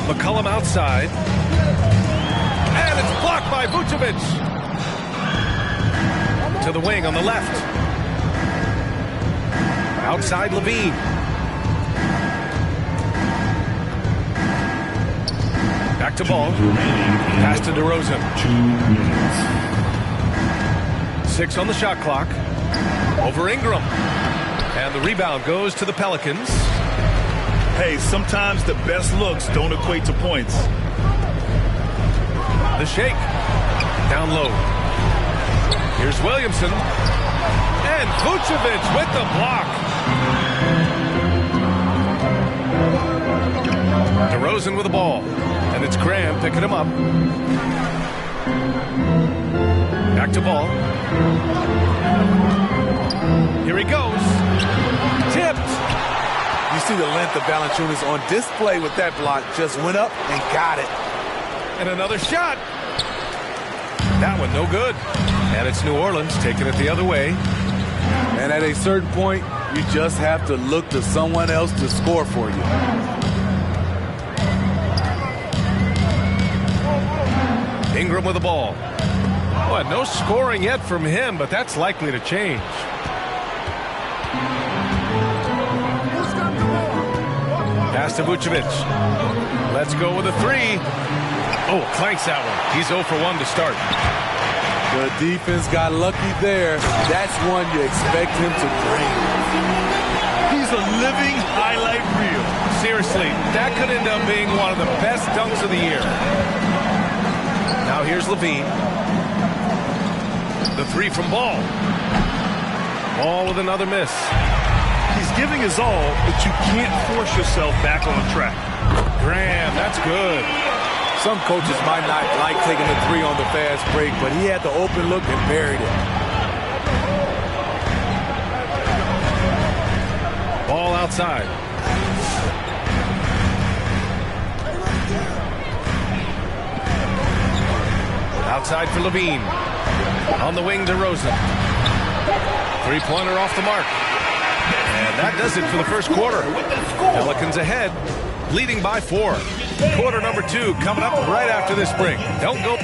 McCollum outside. And it's blocked by Vucevic. To the wing on the left. Outside Levine. Back to Ball. Pass to DeRozan. 2 minutes. 6 on the shot clock. Over Ingram. And the rebound goes to the Pelicans. Hey, sometimes the best looks don't equate to points. The shake. Down low. Here's Williamson. And Vucevic with the block. DeRozan with the ball. And it's Graham picking him up. Back to Ball. Here he goes. Tipped. You see the length of Valanciunas on display with that block. Just went up and got it. And another shot. That one no good. And it's New Orleans taking it the other way. And at a certain point, you just have to look to someone else to score for you. Ingram with the ball. Well, no scoring yet from him, but that's likely to change. Pass to Vucevic. Let's go with a 3. Oh, clanks that one. He's 0 for 1 to start. The defense got lucky there. That's one you expect him to bring. He's a living highlight reel. Seriously, that could end up being one of the best dunks of the year. Now here's Levine. The 3 from Ball. Ball with another miss. He's giving his all, but you can't force yourself back on track. Graham, that's good. Some coaches might not like taking the 3 on the fast break, but he had the open look and buried it. Ball outside. Outside for Levine. On the wing, DeRozan. 3-pointer off the mark. And that does it for the first quarter. Pelicans ahead, leading by 4. Quarter number 2 coming up right after this break. Don't go.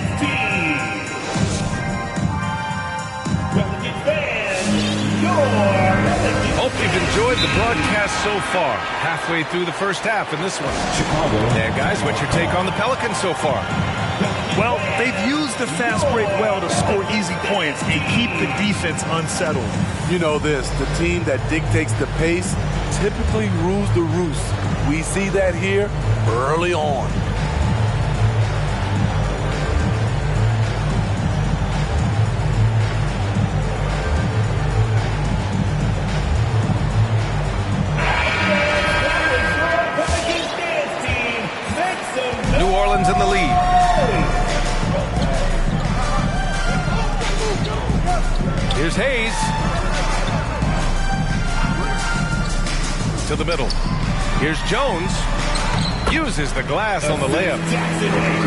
Hope you've enjoyed the broadcast so far. Halfway through the first half in this one. Chicago. Yeah, guys, what's your take on the Pelicans so far? Well, they've used the fast break well to score easy points and keep the defense unsettled. You know this, the team that dictates the pace typically rules the roost. We see that here early on. New Orleans in the lead. Here's Hayes. To the middle. Here's Jones. Uses the glass on the layup.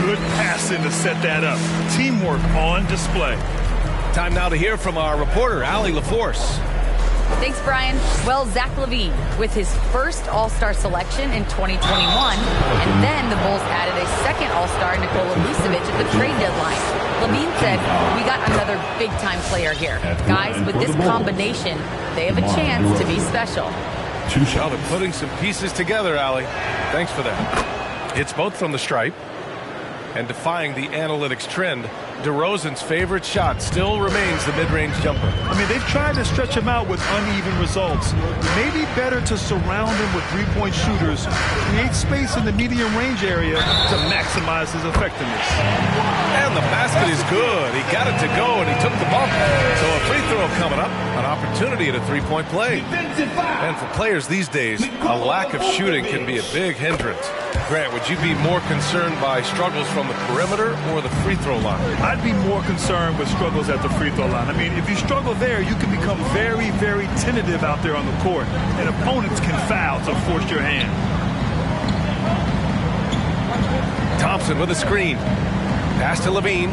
Good passing to set that up. Teamwork on display. Time now to hear from our reporter, Allie LaForce. Thanks, Brian. Well, Zach LaVine with his first All-Star selection in 2021, and then the Bulls added a second All-Star, Nikola Vucevic, at the trade deadline. LaVine said, "We got another big-time player here. Guys, with this combination, they have a chance to be special." Well, they're putting some pieces together, Allie. Thanks for that. It's both from the stripe, and defying the analytics trend, DeRozan's favorite shot still remains the mid-range jumper. I mean, they've tried to stretch him out with uneven results. It may be better to surround him with three-point shooters, create space in the medium range area to maximize his effectiveness. And the basket is good. He got it to go, and he took the bump. So a free throw coming up, an opportunity at a three-point play. And for players these days, a lack of shooting can be a big hindrance. Grant, would you be more concerned by struggles from the perimeter or the free throw line? I'd be more concerned with struggles at the free throw line. I mean, if you struggle there, you can become very, very tentative out there on the court, and opponents can foul to force your hand. Thompson with a screen. Pass to LaVine.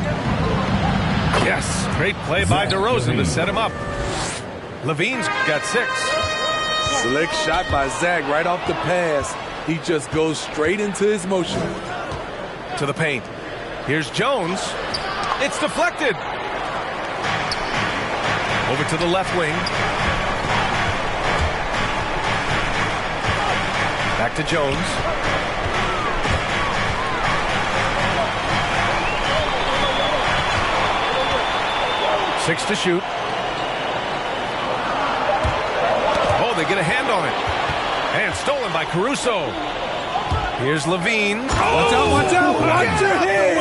Yes, great play by DeRozan to set him up. LaVine's got 6. Slick shot by Zach right off the pass. He just goes straight into his motion. To the paint. Here's Jones. It's deflected. Over to the left wing. Back to Jones. Six to shoot. Oh, they get a hand on it. And stolen by Caruso. Here's LaVine. Watch out, watch out, watch your head.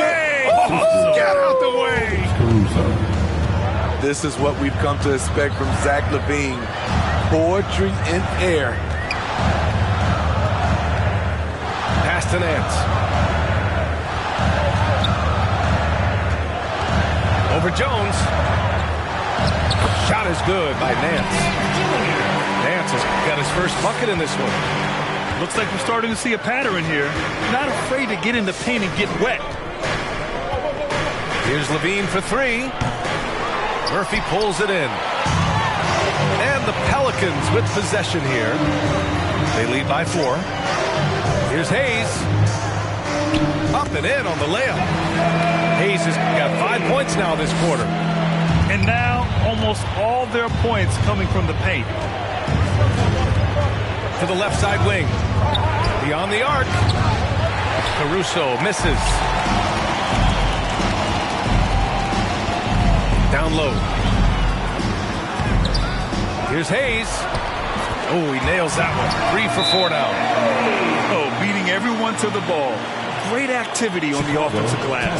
Get out the way. This is what we've come to expect from Zach LaVine. Poetry in air. Pass to Nance. Over Jones. Shot is good by Nance. Nance has got his first bucket in this one. Looks like we're starting to see a pattern here. Not afraid to get in the paint and get wet. Here's LaVine for 3. Murphy pulls it in. And the Pelicans with possession here. They lead by 4. Here's Hayes. Up and in on the layup. Hayes has got 5 points now this quarter. And now almost all their points coming from the paint. To the left side wing. Beyond the arc. Caruso misses. Down low. Here's Hayes. Oh, he nails that one. 3 for 4 now. Oh, beating everyone to the ball. Great activity on the offensive glass.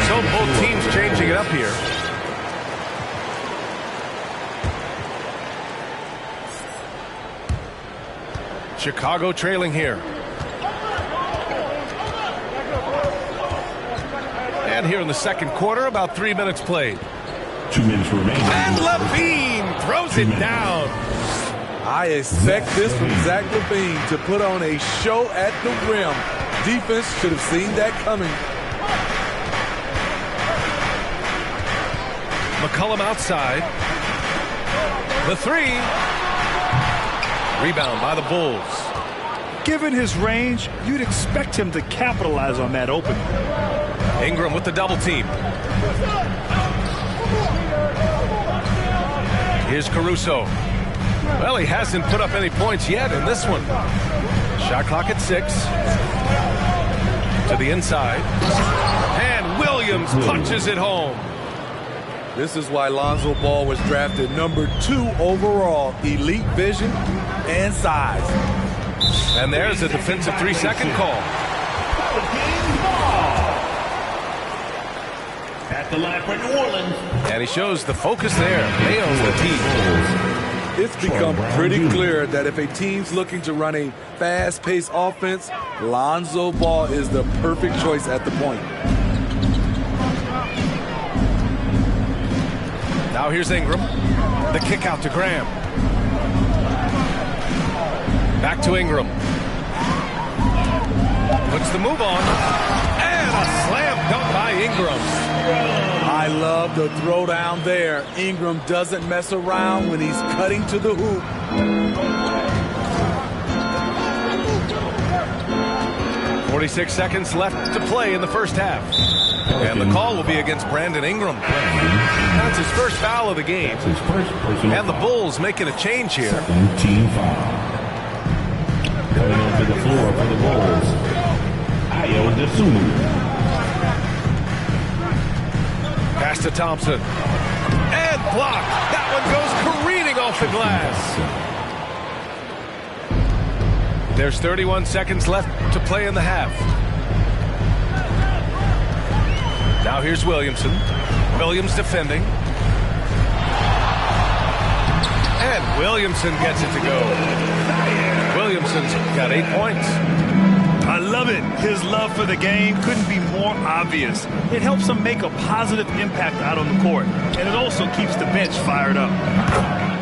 So both teams changing it up here. Chicago trailing here. And here in the second quarter, about 3 minutes played. 2 minutes remaining. And LaVine throws it down. I expect this from Zach LaVine to put on a show at the rim. Defense should have seen that coming. McCollum outside. The 3. Rebound by the Bulls. Given his range, you'd expect him to capitalize on that opening. Ingram with the double team. Here's Caruso. Well, he hasn't put up any points yet in this one. Shot clock at 6. To the inside. And Williams punches it home. This is why Lonzo Ball was drafted number 2 overall. Elite vision and size. And there's a defensive 3-second call. At the line for New Orleans. And he shows the focus there. Nails the team. It's become pretty clear that if a team's looking to run a fast-paced offense, Lonzo Ball is the perfect choice at the point. Now here's Ingram. The kick out to Graham. Back to Ingram. Puts the move on. And a slam dunk by Ingram. I love the throwdown there. Ingram doesn't mess around when he's cutting to the hoop. 46 seconds left to play in the first half. And the call will be against Brandon Ingram. That's his first foul of the game. And the Bulls making a change here. Team foul. Coming onto the floor for the Bulls, Ayo Dosunmu. Pass to Thompson. And blocked. That one goes careening off the glass. There's 31 seconds left to play in the half. Now here's Williamson. Williams defending. And Williamson gets it to go. Williamson's got 8 points. I love it. His love for the game couldn't be more obvious. It helps him make a positive impact out on the court, and it also keeps the bench fired up.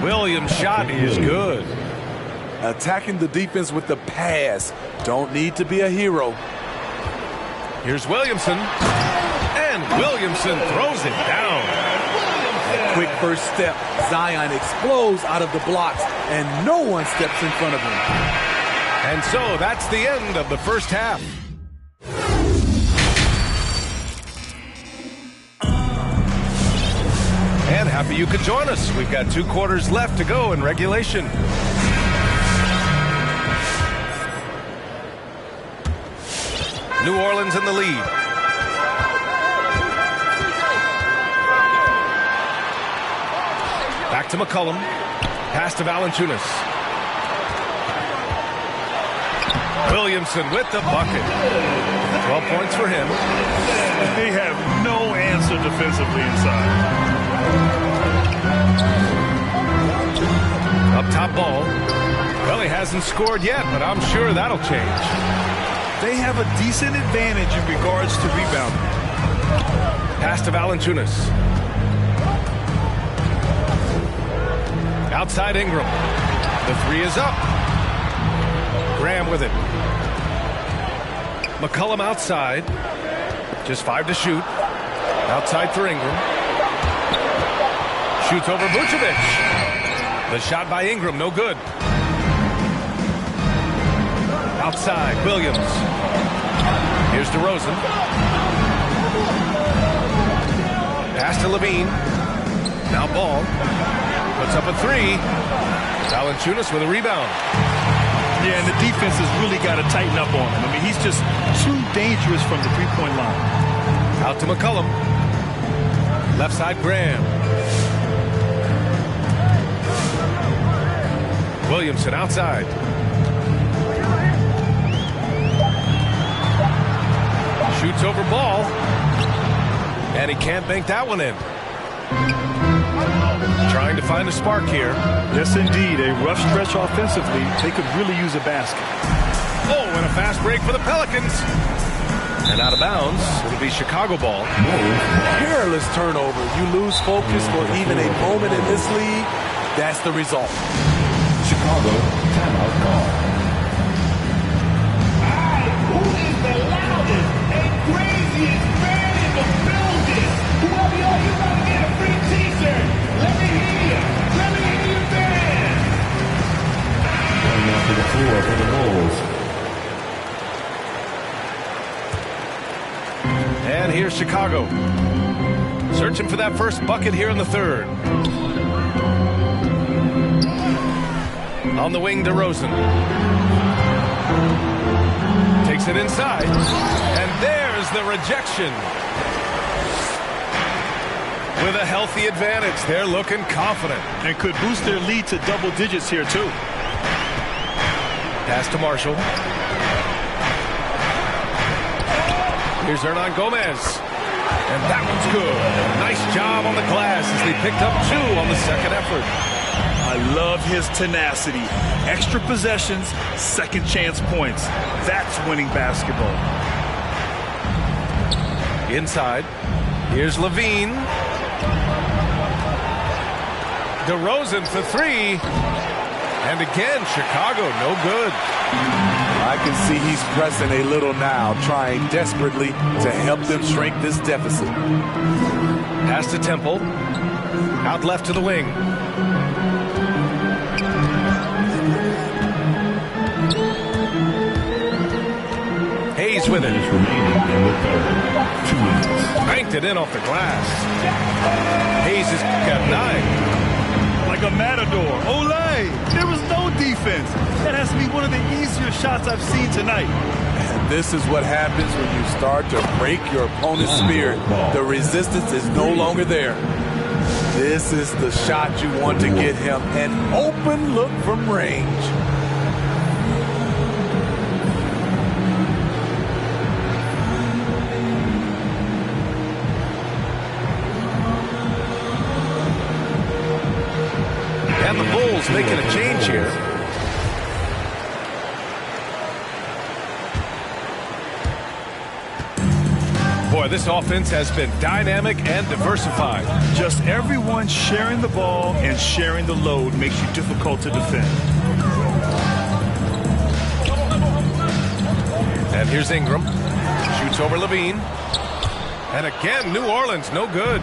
Williams' shot is good. Attacking the defense with the pass. Don't need to be a hero. Here's Williamson. And Williamson throws it down. Quick first step. Zion explodes out of the blocks, and no one steps in front of him. And so that's the end of the first half. And happy you could join us. We've got 2 quarters left to go in regulation. New Orleans in the lead. Back to McCollum. Pass to Valanciunas. Williamson with the bucket. 12 points for him. They have no answer defensively inside. Up top ball. Well, he hasn't scored yet, but I'm sure that'll change. They have a decent advantage in regards to rebounding. Pass to Valanciunas. Outside Ingram. The 3 is up. Graham with it. McCollum outside. Just 5 to shoot. Outside for Ingram. Shoots over Vucevic. The shot by Ingram, no good. Outside, Williams. Here's DeRozan. Pass to Levine. Now Ball. Puts up a 3. Valanciunas with a rebound. Yeah, and the defense has really got to tighten up on him. I mean, he's just too dangerous from the three-point line. Out to McCollum. Left side, Graham. Williamson outside. Shoots over Ball. And he can't bank that one in. Trying to find a spark here. Yes, indeed. A rough stretch offensively. They could really use a basket. Oh, and a fast break for the Pelicans. And out of bounds, it'll be Chicago ball. Careless turnover. You lose focus for even a moment in this league. That's the result. Chicago timeout call. Who is the loudest and craziest fan in the building? Whoever you are, you're going to get a free t-shirt. Let me hear you. Let me hear you dance. Coming out to the floor for the Bulls. And here's Chicago. Searching for that first bucket here in the third. On the wing, DeRozan. Takes it inside. And there's the rejection. With a healthy advantage, they're looking confident. And could boost their lead to double digits here, too. Pass to Marshall. Here's Hernan Gomez. And that one's good. Nice job on the glass as they picked up 2 on the second effort. I I love his tenacity. Extra possessions, second chance points. That's winning basketball. Inside. Here's Levine. DeRozan for three. And again, Chicago, no good. I can see he's pressing a little now, trying desperately to help them shrink this deficit. Pass to Temple. Out left to the wing. Hayes with it. Banked it in off the glass. Hayes has got 9. Like a matador. Olay! There was no defense. That has to be one of the easier shots I've seen tonight. And this is what happens when you start to break your opponent's spirit. The resistance is no longer there. This is the shot you want to get him. An open look from range. And the Bulls making a change here. Boy, this offense has been dynamic and diversified. Just everyone sharing the ball and sharing the load makes you difficult to defend. And here's Ingram. Shoots over Levine. And again, New Orleans, no good.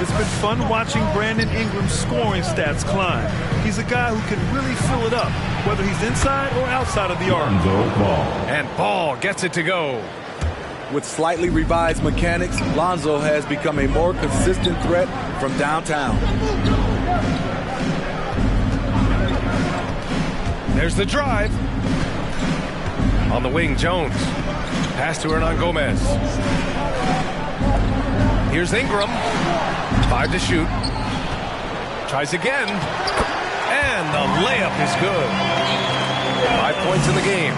It's been fun watching Brandon Ingram's scoring stats climb. He's a guy who can really fill it up, whether he's inside or outside of the arc. And Ball gets it to go. With slightly revised mechanics, Lonzo has become a more consistent threat from downtown. There's the drive. On the wing, Jones. Pass to Hernan Gomez. Here's Ingram. 5 to shoot. Tries again. And the layup is good. 5 points in the game.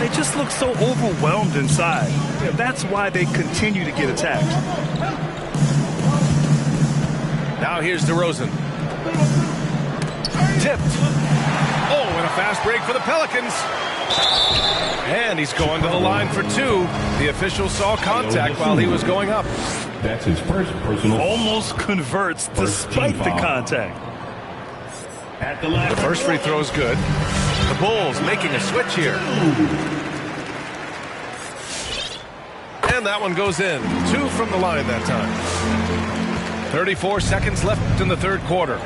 They just look so overwhelmed inside. That's why they continue to get attacked. Now here's DeRozan. Tipped. Oh, and a fast break for the Pelicans. And he's going to the line for 2. The official saw contact while he was going up. That's his first personal. Almost converts despite the contact. The first free throw is good. The Bulls making a switch here. And that one goes in. 2 from the line that time. 34 seconds left in the third quarter.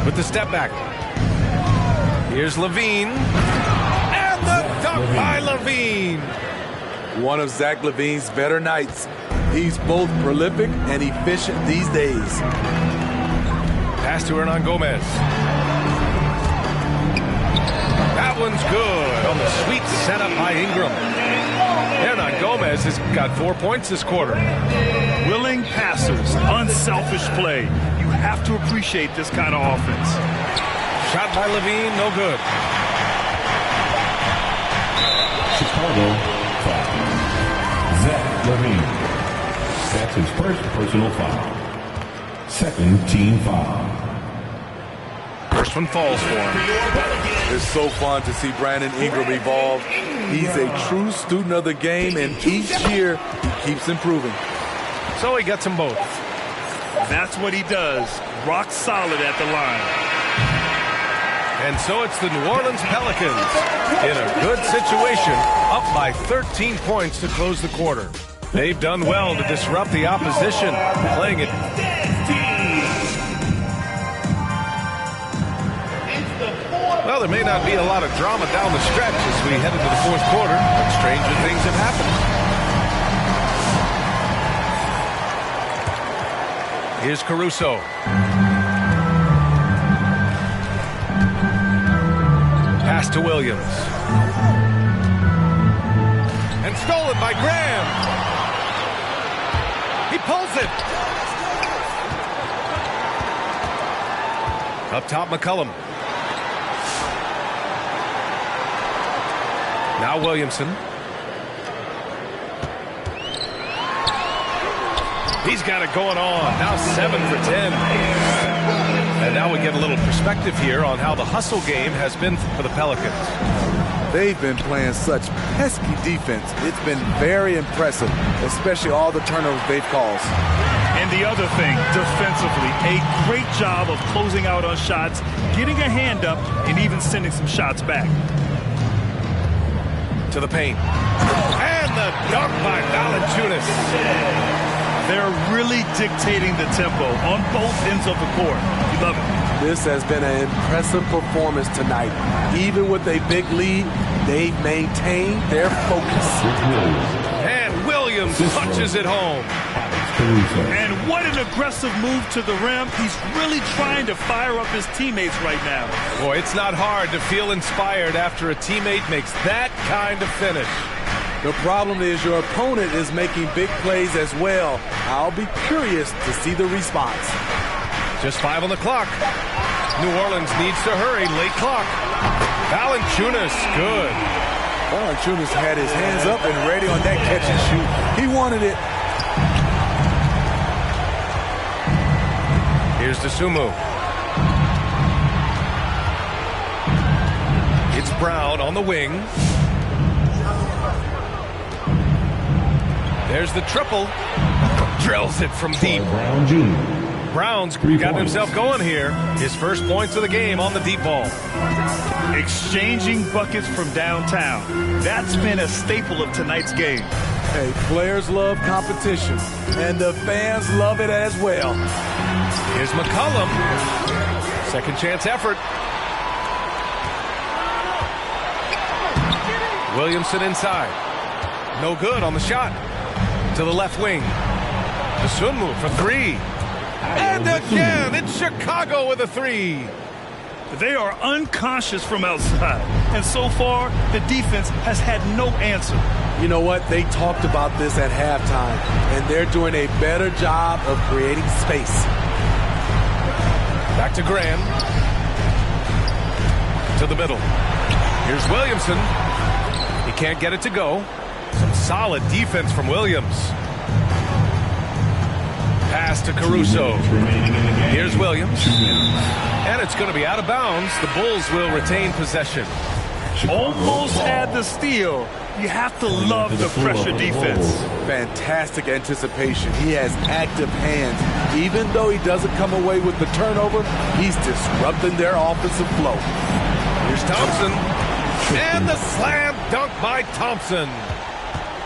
With the step back. Here's Levine. And the dunk by Levine. One of Zach LaVine's better nights. He's both prolific and efficient these days. Pass to Hernan Gomez. That one's good on the sweet setup by Ingram. Hernan Gomez has got 4 points this quarter. Willing passers, unselfish play. You have to appreciate this kind of offense. Shot by Levine, no good. Chicago foul. Zach LaVine. That's his first personal foul. Second team foul. First one falls for him. It's so fun to see Brandon Ingram evolve. He's a true student of the game, and each year he keeps improving. So he gets them both. That's what he does. Rock solid at the line. And so it's the New Orleans Pelicans in a good situation, up by 13 points to close the quarter. They've done well to disrupt the opposition, playing it. Well, there may not be a lot of drama down the stretch as we head into the fourth quarter, but stranger things have happened. Here's Caruso. Pass to Williams. And stolen by Graham. He pulls it. Up top, McCollum. Now Williamson. He's got it going on. Now 7 for 10. And now we get a little perspective here on how the hustle game has been for the Pelicans. They've been playing such pesky defense. It's been very impressive, especially all the turnovers they've caused. And the other thing, defensively, a great job of closing out on shots, getting a hand up, and even sending some shots back. To the paint. And the dunk by Valanciunas. They're really dictating the tempo on both ends of the court. You love it. This has been an impressive performance tonight. Even with a big lead, they've maintained their focus. And Williams punches it home. And what an aggressive move to the rim. He's really trying to fire up his teammates right now. Boy, it's not hard to feel inspired after a teammate makes that kind of finish. The problem is your opponent is making big plays as well. I'll be curious to see the response. Just 5 on the clock. New Orleans needs to hurry. Late clock. Valanciunas, good. Valanciunas had his hands up and ready on that catch and shoot. He wanted it. Here's Dosunmu. It's Brown on the wing. There's the triple. Drills it from deep. Brown's got himself going here. His first points of the game on the deep ball. Exchanging buckets from downtown. That's been a staple of tonight's game. Hey, players love competition, and the fans love it as well. Here's McCollum. Second chance effort. Williamson inside. No good on the shot. To the left wing. Dosunmu for three. And again, it's Chicago with a three. They are unconscious from outside. And so far, the defense has had no answer. You know what? They talked about this at halftime, and they're doing a better job of creating space. Back to Graham. To the middle. Here's Williamson. He can't get it to go. Some solid defense from Williams. Pass to Caruso. Here's Williams. And it's going to be out of bounds. The Bulls will retain possession. Almost had the steal. You have to love the pressure defense. Fantastic anticipation. He has active hands. Even though he doesn't come away with the turnover, he's disrupting their offensive flow. Here's Thompson. And the slam dunk by Thompson.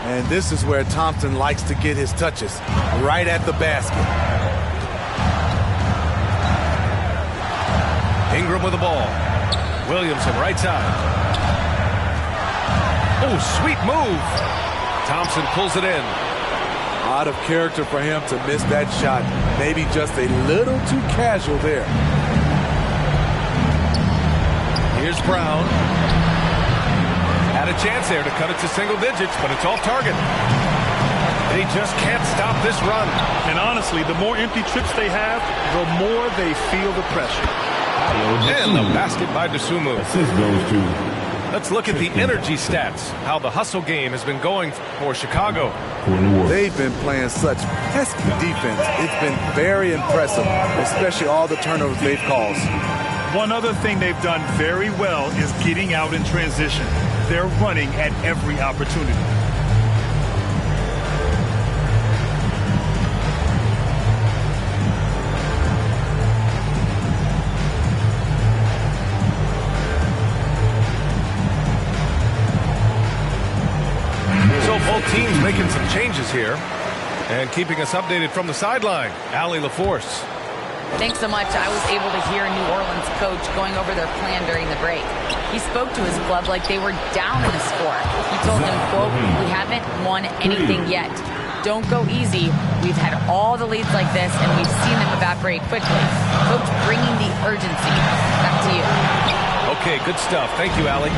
And this is where Thompson likes to get his touches, right at the basket. Ingram with the ball. Williamson right side. Oh, sweet move. Thompson pulls it in. Out of character for him to miss that shot. Maybe just a little too casual there. Here's Brown. Had a chance there to cut it to single digits, but it's off target. They just can't stop this run. And honestly, the more empty trips they have, the more they feel the pressure. And the basket by Dosunmu. Let's look at the energy stats, how the hustle game has been going for Chicago. They've been playing such pesky defense. It's been very impressive, especially all the turnovers they've caused. One other thing they've done very well is getting out in transition. They're running at every opportunity. So both teams making some changes here and keeping us updated from the sideline. Allie LaForce. Thanks so much. I was able to hear New Orleans coach going over their plan during the break. He spoke to his club like they were down in the score. He told them, quote, "We haven't won anything yet. Don't go easy. We've had all the leads like this, and we've seen them evaporate quickly." Coach bringing the urgency. Back to you. Okay, good stuff. Thank you, Allie.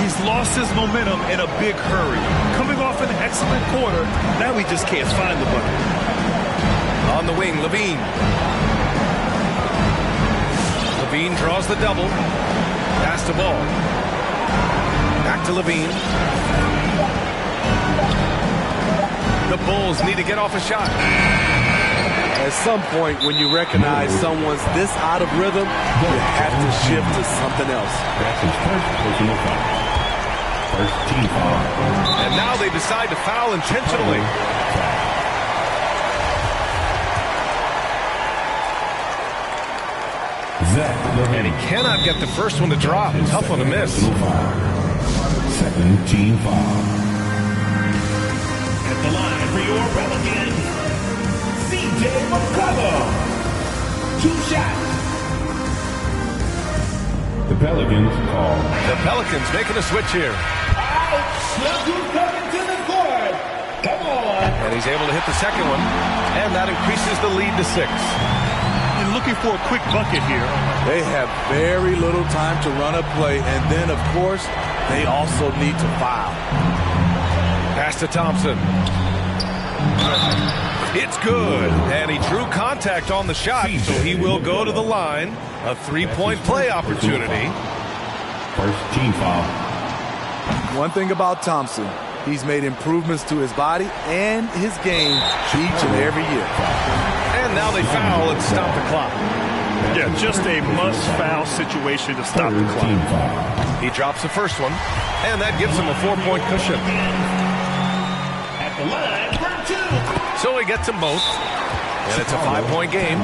He's lost his momentum in a big hurry. Coming off an excellent quarter, now he just can't find the bucket. On the wing, Levine. Levine draws the double. Pass the ball. Back to Levine. The Bulls need to get off a shot. At some point, when you recognize someone's this out of rhythm, you have to shift to something else. That's his first personal foul. First team foul. And now they decide to foul intentionally. And he cannot get the first one to drop. Tough one to miss. Second team foul. At the line for your Pelicans, CJ McCullough. 2 shots. The Pelicans call. The Pelicans making a switch here. Look who's coming to the court. Come on. And he's able to hit the second one. And that increases the lead to 6. And looking for a quick bucket here. They have very little time to run a play, and then, of course, they also need to foul. Pass to Thompson. It's good. And he drew contact on the shot, so he will go to the line. A 3-point play opportunity. First team foul. One thing about Thompson, he's made improvements to his body and his game each and every year. And now they foul and stop the clock. Yeah, just a must-foul situation to stop the clock. He drops the first one, and that gives him a 4-point cushion. At the line for 2. So he gets them both, and it's a 5-point game.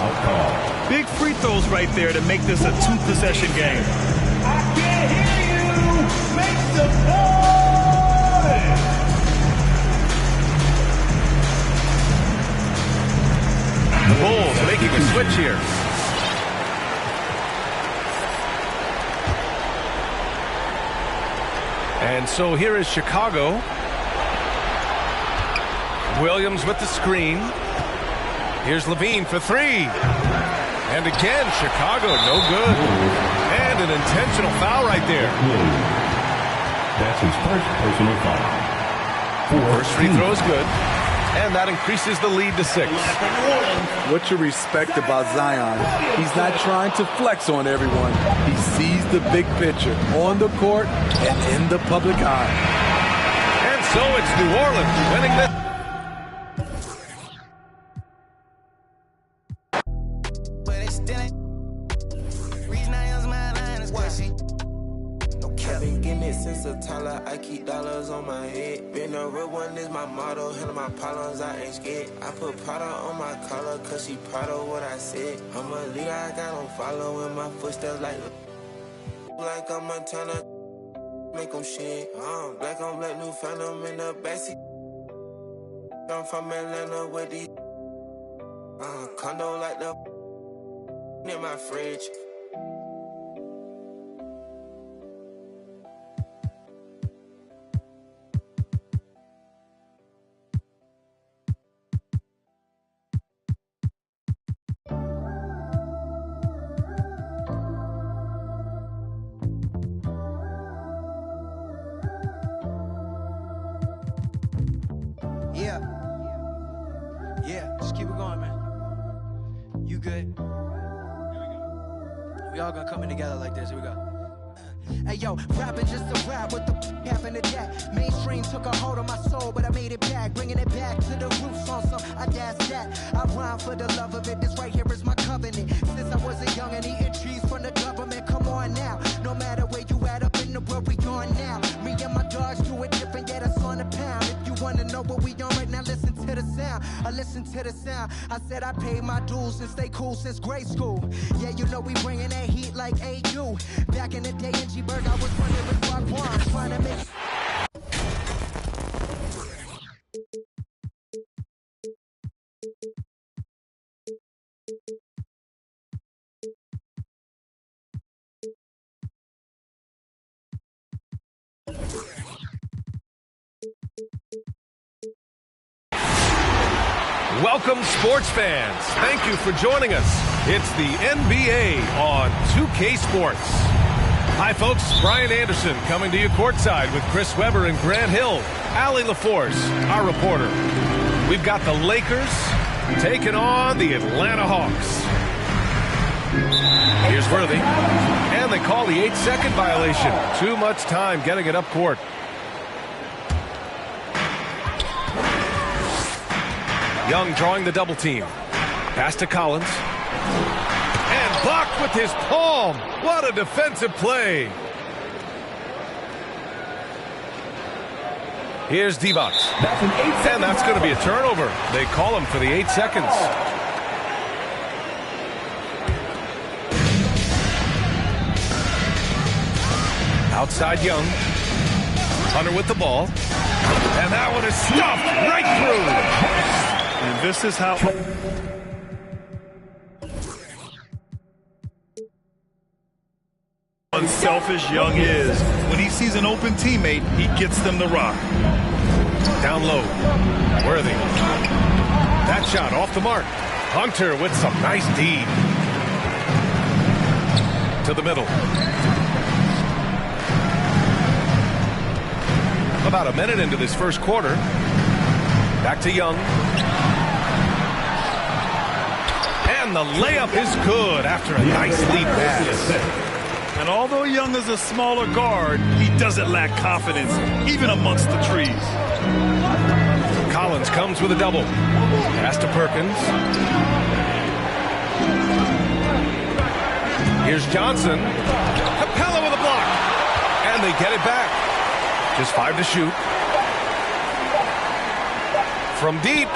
Big free throws right there to make this a 2-possession game. I can't hear you. Make some noise. The Bulls making a switch here. And so here is Chicago. Williams with the screen. Here's Levine for 3. And again, Chicago, no good. And an intentional foul right there. That's his first personal foul. First free throw is good. And that increases the lead to 6. What you respect about Zion, he's not trying to flex on everyone. He sees the big picture on the court and in the public eye. And so it's New Orleans winning this. I keep dollars on my head. Been a real one is my motto. Handle my problems, I ain't scared. I put Prada on my collar, cause she proud of what I said. I'm a leader, I got on following my footsteps like I'm Montana. Make them shit. Black on black, new phantom in the backseat. I'm from Atlanta with these condo like the in my fridge. Yeah, just keep it going, man. You good? We all gonna come in together like this. Here we go. Hey yo, rapping just a rap with the happened to that. Mainstream took a hold of my soul, but I made it back, bringing it back to the roots on some. I dash that. I rhyme for the love of it. This right here is my covenant. Since I was a young and eating trees from the government. Come on now, no matter where you at up in the world, we on now. Me and my dogs do it different, yeah, that's on the pound. If you wanna know what we on right now, listen to the sound. I listen to the sound. I said I paid my dues and stay cool since grade school. Yeah, you know we bringing that heat like AU. Back in the day in G-Berg, I was wondering Rock One, trying to make. Welcome, sports fans. Thank you for joining us. It's the NBA on 2K Sports. Hi, folks. Brian Anderson coming to you courtside with Chris Webber and Grant Hill. Allie LaForce, our reporter. We've got the Lakers taking on the Atlanta Hawks. Here's Worthy. And they call the 8-second violation. Too much time getting it up court. Young drawing the double team. Pass to Collins. And blocked with his palm. What a defensive play. Here's Divac. And that's going to be a turnover. They call him for the 8 seconds. Outside Young. Hunter with the ball. And that one is stuffed right through. And this is how... unselfish Young is. When he sees an open teammate, he gets them the rock. Down low. Worthy. That shot off the mark. Hunter with some nice D. To the middle. About a minute into this first quarter. Back to Young. And the layup is good after a nice lead pass. And although Young is a smaller guard, he doesn't lack confidence, even amongst the trees. Collins comes with a double. Pass to Perkins. Here's Johnson. Capella with a block. And they get it back. Just 5 to shoot. From deep.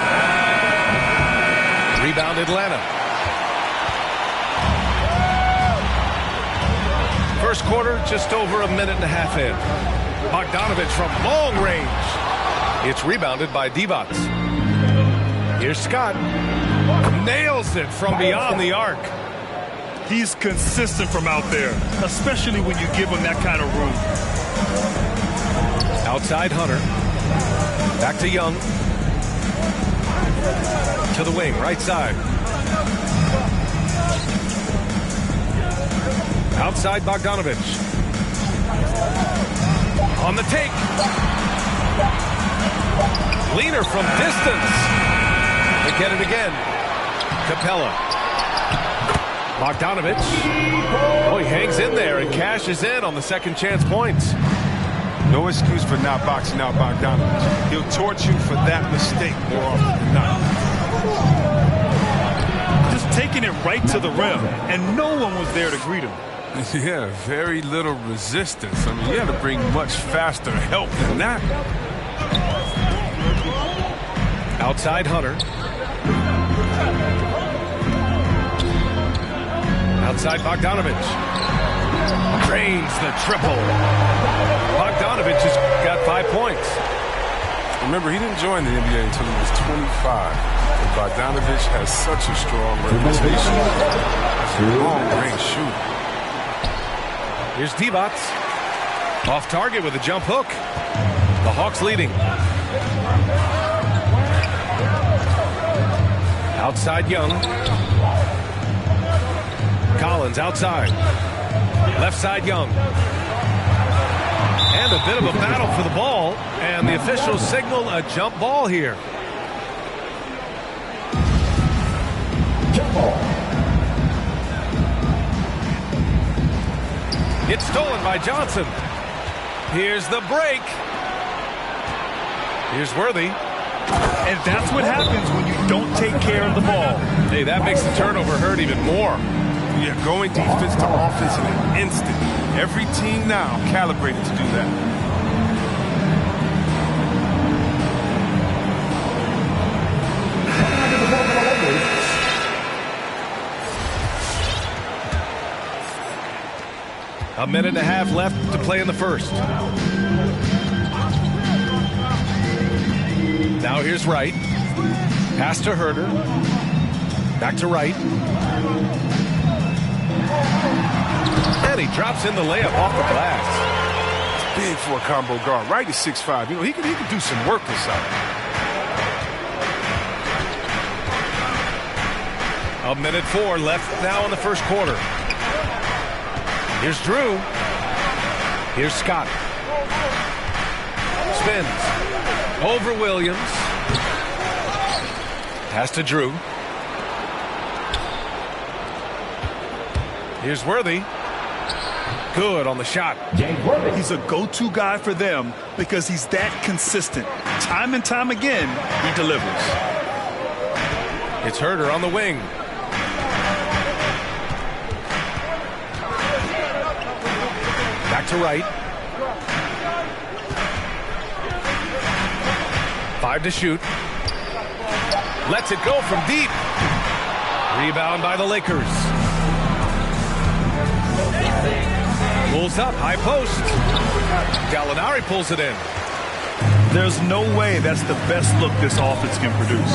Rebound Atlanta. First quarter, just over a minute and a half in. Bogdanovich from long range. It's rebounded by Divac. Here's Scott. Nails it from beyond the arc. He's consistent from out there, especially when you give him that kind of room. Outside Hunter. Back to Young. To the wing, right side. Outside Bogdanovich. On the take. Leaner from distance. They get it again. Capella. Bogdanovich. Oh, he hangs in there and cashes in on the second chance points. No excuse for not boxing out Bogdanovich. He'll torch you for that mistake more often than not. Just taking it right to the rim, and no one was there to greet him. Yeah, very little resistance. I mean, you had to bring much faster help than that. Outside Hunter. Outside Bogdanovich. Drains the triple. Bogdanovich has got 5 points. Remember, he didn't join the NBA until he was 25. And Bogdanovich has such a strong reputation as a long-range shooter. Here's Divac. Off target with a jump hook. The Hawks leading. Outside Young. Collins outside. Left side Young. And a bit of a battle for the ball. And the officials signal a jump ball here. Jump ball. It's stolen by Johnson. Here's the break. Here's Worthy. And that's what happens when you don't take care of the ball. Hey, that makes the turnover hurt even more. Yeah, going defense to offense in an instant. Every team now calibrated to do that. A minute and a half left to play in the first. Now here's Wright. Pass to Herter. Back to Wright. And he drops in the layup off the glass. Big for a combo guard. Wright is 6'5". You know, he could do some work inside. A minute 4 left now in the first quarter. Here's Drew. Here's Scott. Spins. Over Williams. Pass to Drew. Here's Worthy. Good on the shot. He's a go-to guy for them because he's that consistent. Time and time again, he delivers. It's Herder on the wing. Back to right. 5 to shoot. Lets it go from deep. Rebound by the Lakers. Pulls up, high post. Gallinari pulls it in. There's no way that's the best look this offense can produce.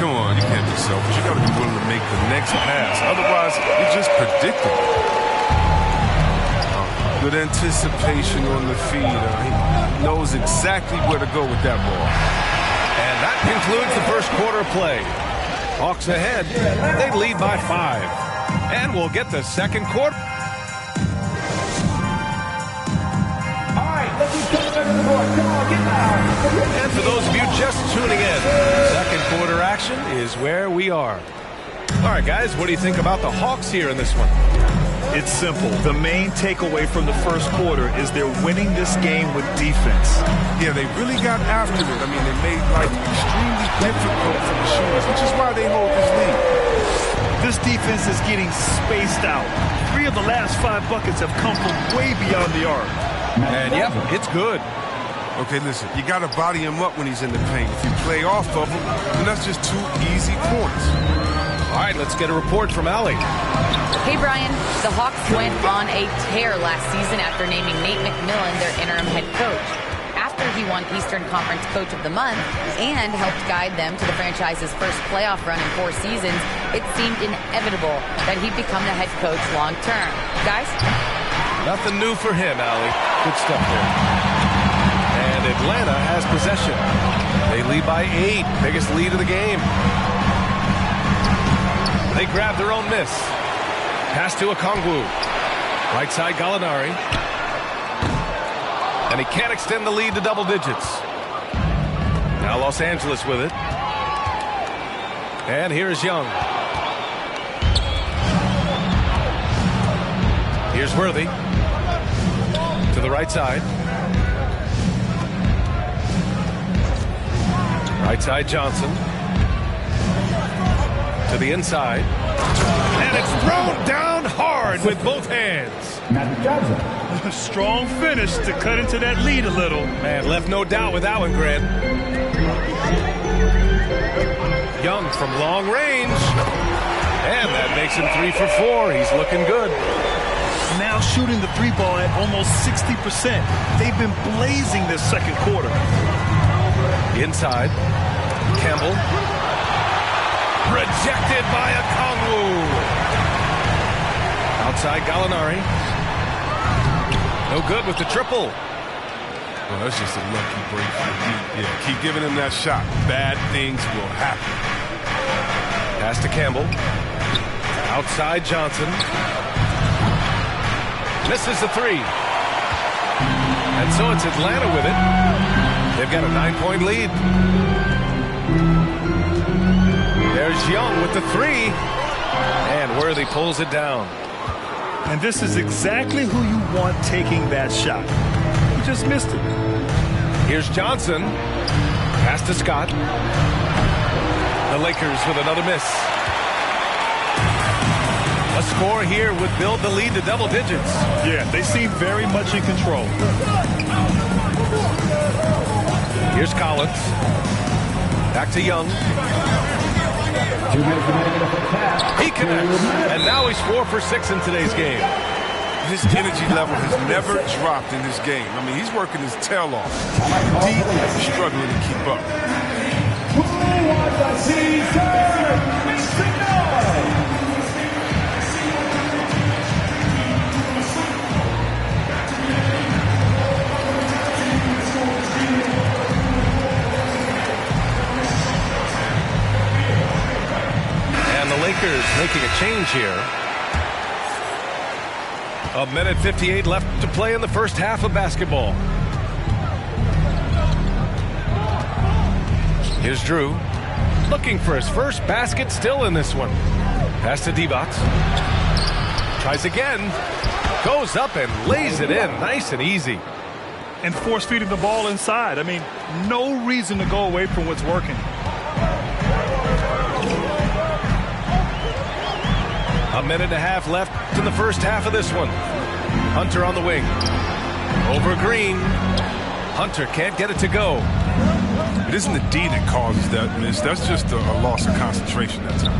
Come on, you can't be selfish. You got to be willing to make the next pass. Otherwise, you're just predictable. Good anticipation on the feed. He knows exactly where to go with that ball. And that concludes the first quarter play. Hawks ahead. They lead by 5. And we'll get the second quarter. And for those of you just tuning in, second quarter action is where we are. All right, guys, what do you think about the Hawks here in this one? It's simple. The main takeaway from the first quarter is they're winning this game with defense. Yeah, they really got after it. I mean, they made life extremely difficult for the shooters, which is why they hold this lead. This defense is getting spaced out. 3 of the last 5 buckets have come from way beyond the arc. And yep, it's good. Okay, listen, you got to body him up when he's in the paint. If you play off of him, then that's just 2 easy points. All right, let's get a report from Allie. Hey, Brian. The Hawks went on a tear last season after naming Nate McMillan their interim head coach. After he won Eastern Conference Coach of the Month and helped guide them to the franchise's first playoff run in 4 seasons, it seemed inevitable that he'd become the head coach long term. Guys? Nothing new for him, Allie. Good stuff there. And Atlanta has possession. They lead by 8. Biggest lead of the game. They grab their own miss. Pass to Okongwu. Right side Gallinari. And he can't extend the lead to double digits. Now Los Angeles with it. And here's Young. Here's Worthy. To the right side. Right side Johnson. To the inside. And it's thrown down hard with both hands. Strong finish to cut into that lead a little. Man, left no doubt with that one, Grant. Young from long range. And that makes him 3 for 4. He's looking good. Now shooting the 3 ball at almost 60%. They've been blazing this second quarter. Inside. Campbell. Rejected by Okongwu. Outside Gallinari. No good with the triple. Well, that's just a lucky break. Yeah, keep giving him that shot. Bad things will happen. Pass to Campbell. Outside Johnson. Misses the 3. And so it's Atlanta with it. They've got a 9-point lead. There's Young with the 3. And Worthy pulls it down. And this is exactly who you want taking that shot. He just missed it. Here's Johnson. Pass to Scott. The Lakers with another miss. A score here would build the lead to double digits. Yeah, they seem very much in control. Here's Collins. Back to Young. He connects, and now he's 4 for 6 in today's game. His energy level has never dropped in this game. I mean, he's working his tail off. Deep, struggling to keep up. Lakers making a change here. 1:58 left to play in the first half of basketball. Here's Drew. Looking for his first basket still in this one. Pass to Divac. Tries again. Goes up and lays it in. Nice and easy. And force feeding the ball inside. I mean, no reason to go away from what's working. A minute and a half left in the first half of this one. Hunter on the wing. Over Green. Hunter can't get it to go. It isn't the D that causes that miss. That's just a loss of concentration that time.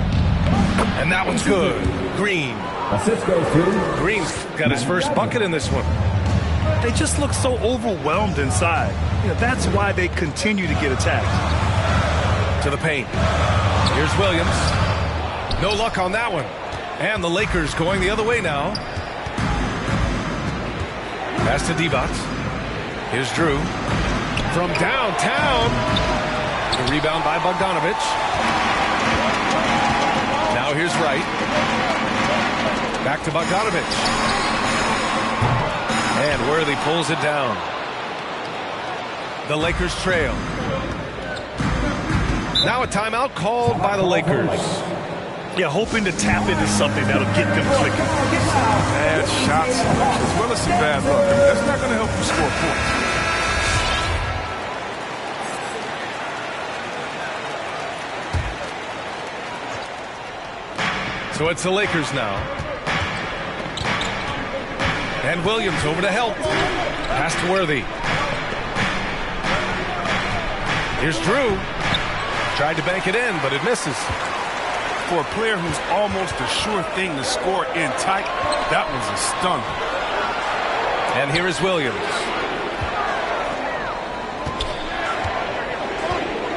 And that one's good. Green. Assist goes to Green's got his first bucket in this one. They just look so overwhelmed inside. That's why they continue to get attacked. To the paint. Here's Williams. No luck on that one. And the Lakers going the other way now. Pass to Bout. Here's Drew. From downtown. The rebound by Bogdanovich. Now here's Wright. Back to Bogdanovich. And Worthy pulls it down. The Lakers trail. Now a timeout called by the Lakers. Yeah, hoping to tap into something that'll get them clicking. Bad shots, as well as some bad luck. That's not going to help you score points. So it's the Lakers now. And Williams over to help. Pass to Worthy. Here's Drew. Tried to bank it in, but it misses. For a player who's almost a sure thing to score in tight, that was a stunner. And here is Williams.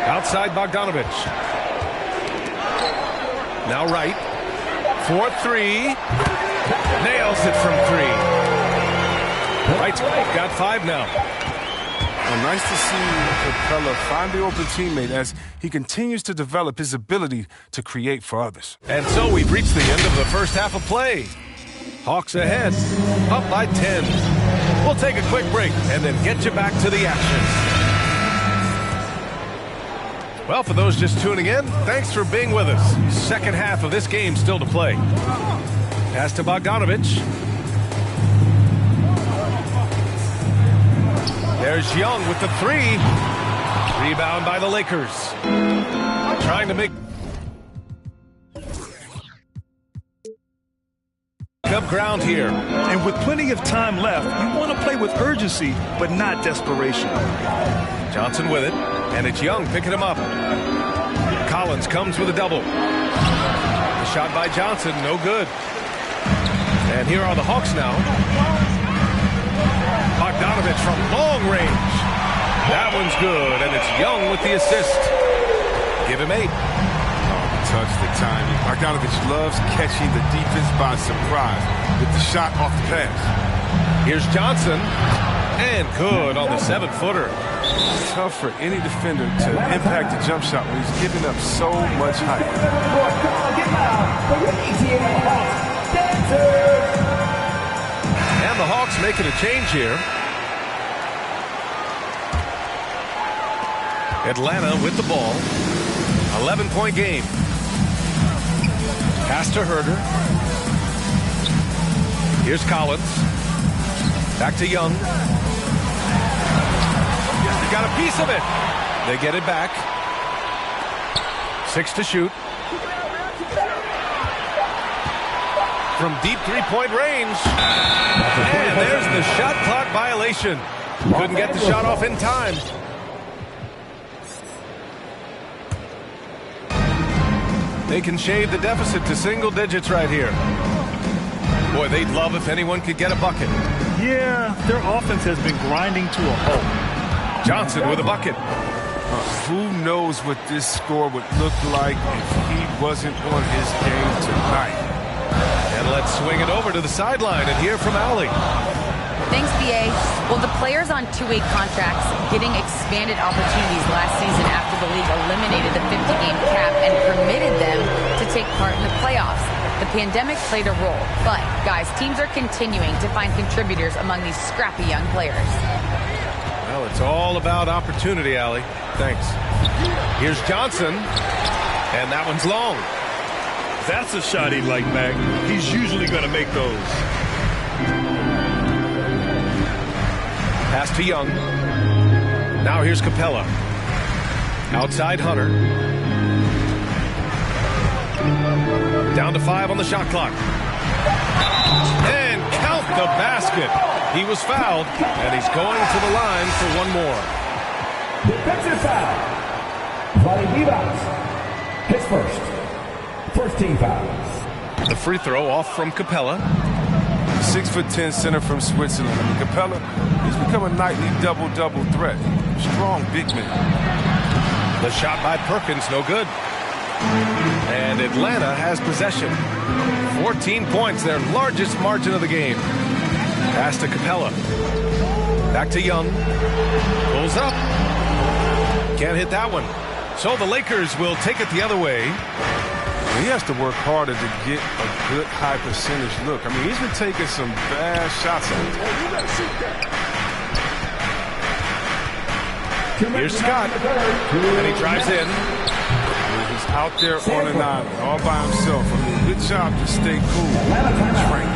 Outside Bogdanovich. Now Wright. 4-3. Nails it from 3. Wright's got 5 now. Well, nice to see Capella find the open teammate as he continues to develop his ability to create for others. And so we've reached the end of the first half of play. Hawks ahead, up by 10. We'll take a quick break and then get you back to the action. Well, for those just tuning in, thanks for being with us. Second half of this game still to play. Pass to Bogdanovich. There's Young with the 3. Rebound by the Lakers. Trying to make up ground here. And with plenty of time left, you want to play with urgency, but not desperation. Johnson with it, and it's Young picking him up. Collins comes with a double. The shot by Johnson, no good. And here are the Hawks now. Bogdanovich from long range. That one's good, and it's Young with the assist. Give him 8. Touch the timing. Bogdanovich loves catching the defense by surprise with the shot off the pass. Here's Johnson, and good on the 7-footer. Tough for any defender to impact the jump shot when he's giving up so much height. And the Hawks making a change here. Atlanta with the ball. 11-point game. Pass to Herder. Here's Collins. Back to Young. He got a piece of it. They get it back. 6 to shoot. From deep three-point range. And there's the shot clock violation. Couldn't get the shot off in time. They can shave the deficit to single digits right here. Boy, they'd love if anyone could get a bucket. Yeah, their offense has been grinding to a halt. Johnson with a bucket. Who knows what this score would look like if he wasn't on his game tonight. And let's swing it over to the sideline and hear from Allie. Thanks, BA. Well, the players on two-way contracts getting expanded opportunities last season after the league eliminated the 50-game cap and permitted them to take part in the playoffs. The pandemic played a role, but, guys, teams are continuing to find contributors among these scrappy young players. Well, it's all about opportunity, Allie. Thanks. Here's Johnson, and that one's long. That's a shot he'd like, Mac. He's usually going to make those. Pass to Young. Now here's Capella. Outside Hunter. Down to 5 on the shot clock. And count the basket. He was fouled, and he's going to the line for one more. Defensive foul. Bout. His first team foul. The free throw off from Capella. 6'10" center from Switzerland. I mean, Capella, he's become a nightly double-double threat. Strong big man. The shot by Perkins, no good. And Atlanta has possession. 14 points, their largest margin of the game. Pass to Capella. Back to Young. Pulls up. Can't hit that one. So the Lakers will take it the other way. He has to work harder to get a good high percentage look. I mean, he's been taking some bad shots out there. You gotta shoot that. Here's Scott. And he drives in. He's out there on an island, all by himself. I mean, good job to stay cool. Frank.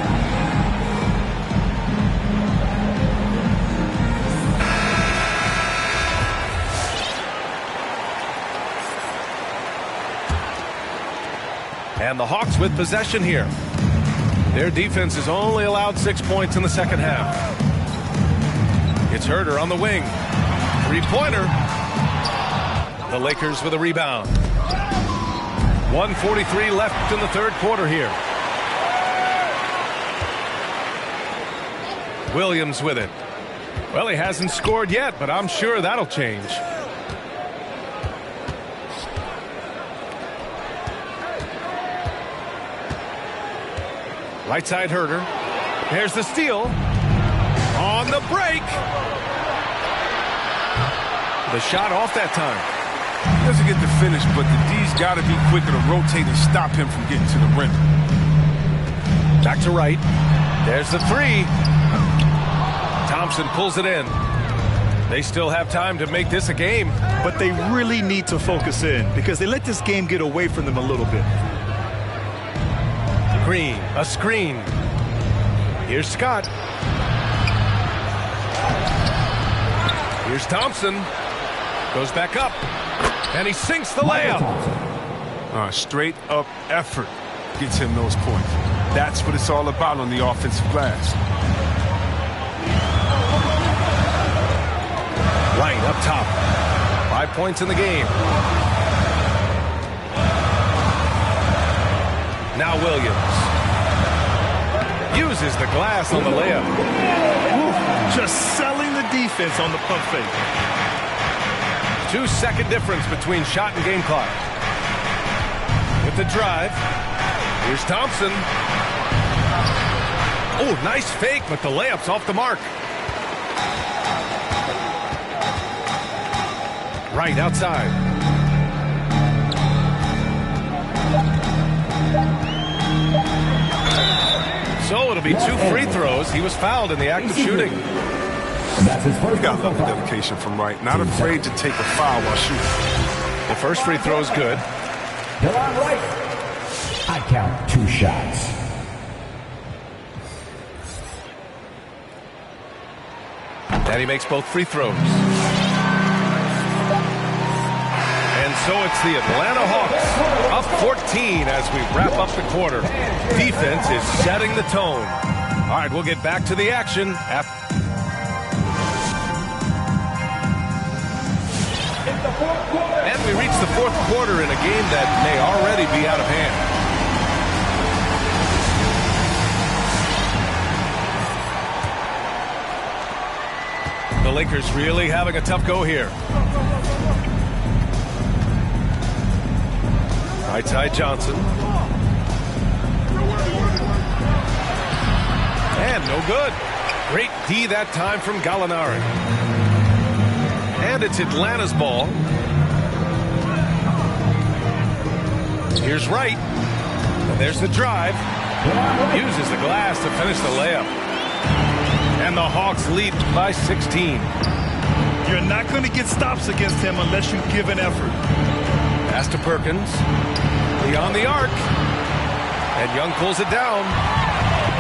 And the Hawks with possession here. Their defense has only allowed 6 points in the second half. It's Herter on the wing. Three-pointer. The Lakers with a rebound. 1:43 left in the third quarter here. Williams with it. Well, he hasn't scored yet, but I'm sure that'll change. Right side Herter. There's the steal. On the break. The shot off that time. He doesn't get the finish, but the D's got to be quicker to rotate and stop him from getting to the rim. Back to right. There's the three. Thompson pulls it in. They still have time to make this a game. But they really need to focus in because they let this game get away from them a little bit. Green, a screen. Here's Scott. Here's Thompson. Goes back up. And he sinks the layup. Straight up effort gets him those points. That's what it's all about on the offensive glass. Right up top. 5 points in the game. Now Williams. Uses the glass on the layup. Just selling the defense on the pump fake. 2-second difference between shot and game clock. With the drive. Here's Thompson. Oh, nice fake, but the layup's off the mark. Right outside. So it'll be 2 free throws. He was fouled in the act of shooting. That's his first. Got a lot of dedication from Wright. Not afraid to take a foul while shooting. The first free throw is good. Delon Wright. I count 2 shots. And he makes both free throws. And so it's the Atlanta Hawks up 14 as we wrap up the quarter. Defense is setting the tone. All right, we'll get back to the action after. And we reach the fourth quarter in a game that may already be out of hand. The Lakers really having a tough go here. Right side Johnson. And no good. Great D that time from Gallinari. And it's Atlanta's ball. Here's Wright. And there's the drive. Uses the glass to finish the layup. And the Hawks lead by 16. You're not going to get stops against him unless you give an effort. Pass to Perkins. Beyond the arc. And Young pulls it down.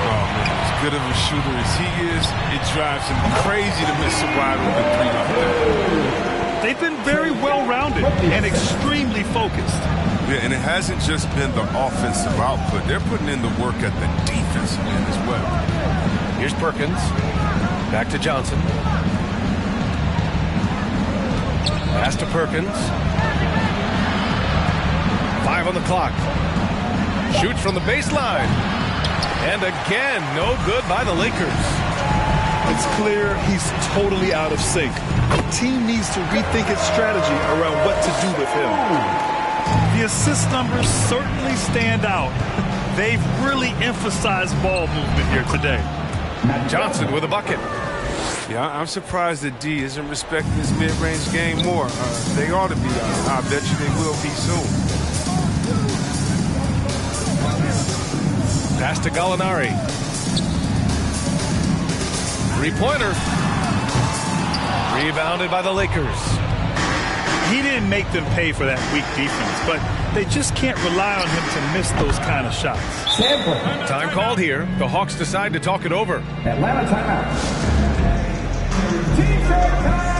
Oh, man, as good of a shooter as he is, it drives him crazy to miss a wide open three like that. They've been very well-rounded and extremely focused. Yeah, and it hasn't just been the offensive output. They're putting in the work at the defensive end as well. Here's Perkins. Back to Johnson. Pass to Perkins. 5 on the clock. Shoots from the baseline. And again, no good by the Lakers. It's clear he's totally out of sync. The team needs to rethink its strategy around what to do with him. The assist numbers certainly stand out. They've really emphasized ball movement here today. Johnson with a bucket. Yeah, I'm surprised that D isn't respecting his mid-range game more. They ought to be. I bet you they will be soon. Pass to Gallinari. Three-pointer. Rebounded by the Lakers. He didn't make them pay for that weak defense, but they just can't rely on him to miss those kind of shots. Time called here. The Hawks decide to talk it over. Atlanta timeout. T-shirt time!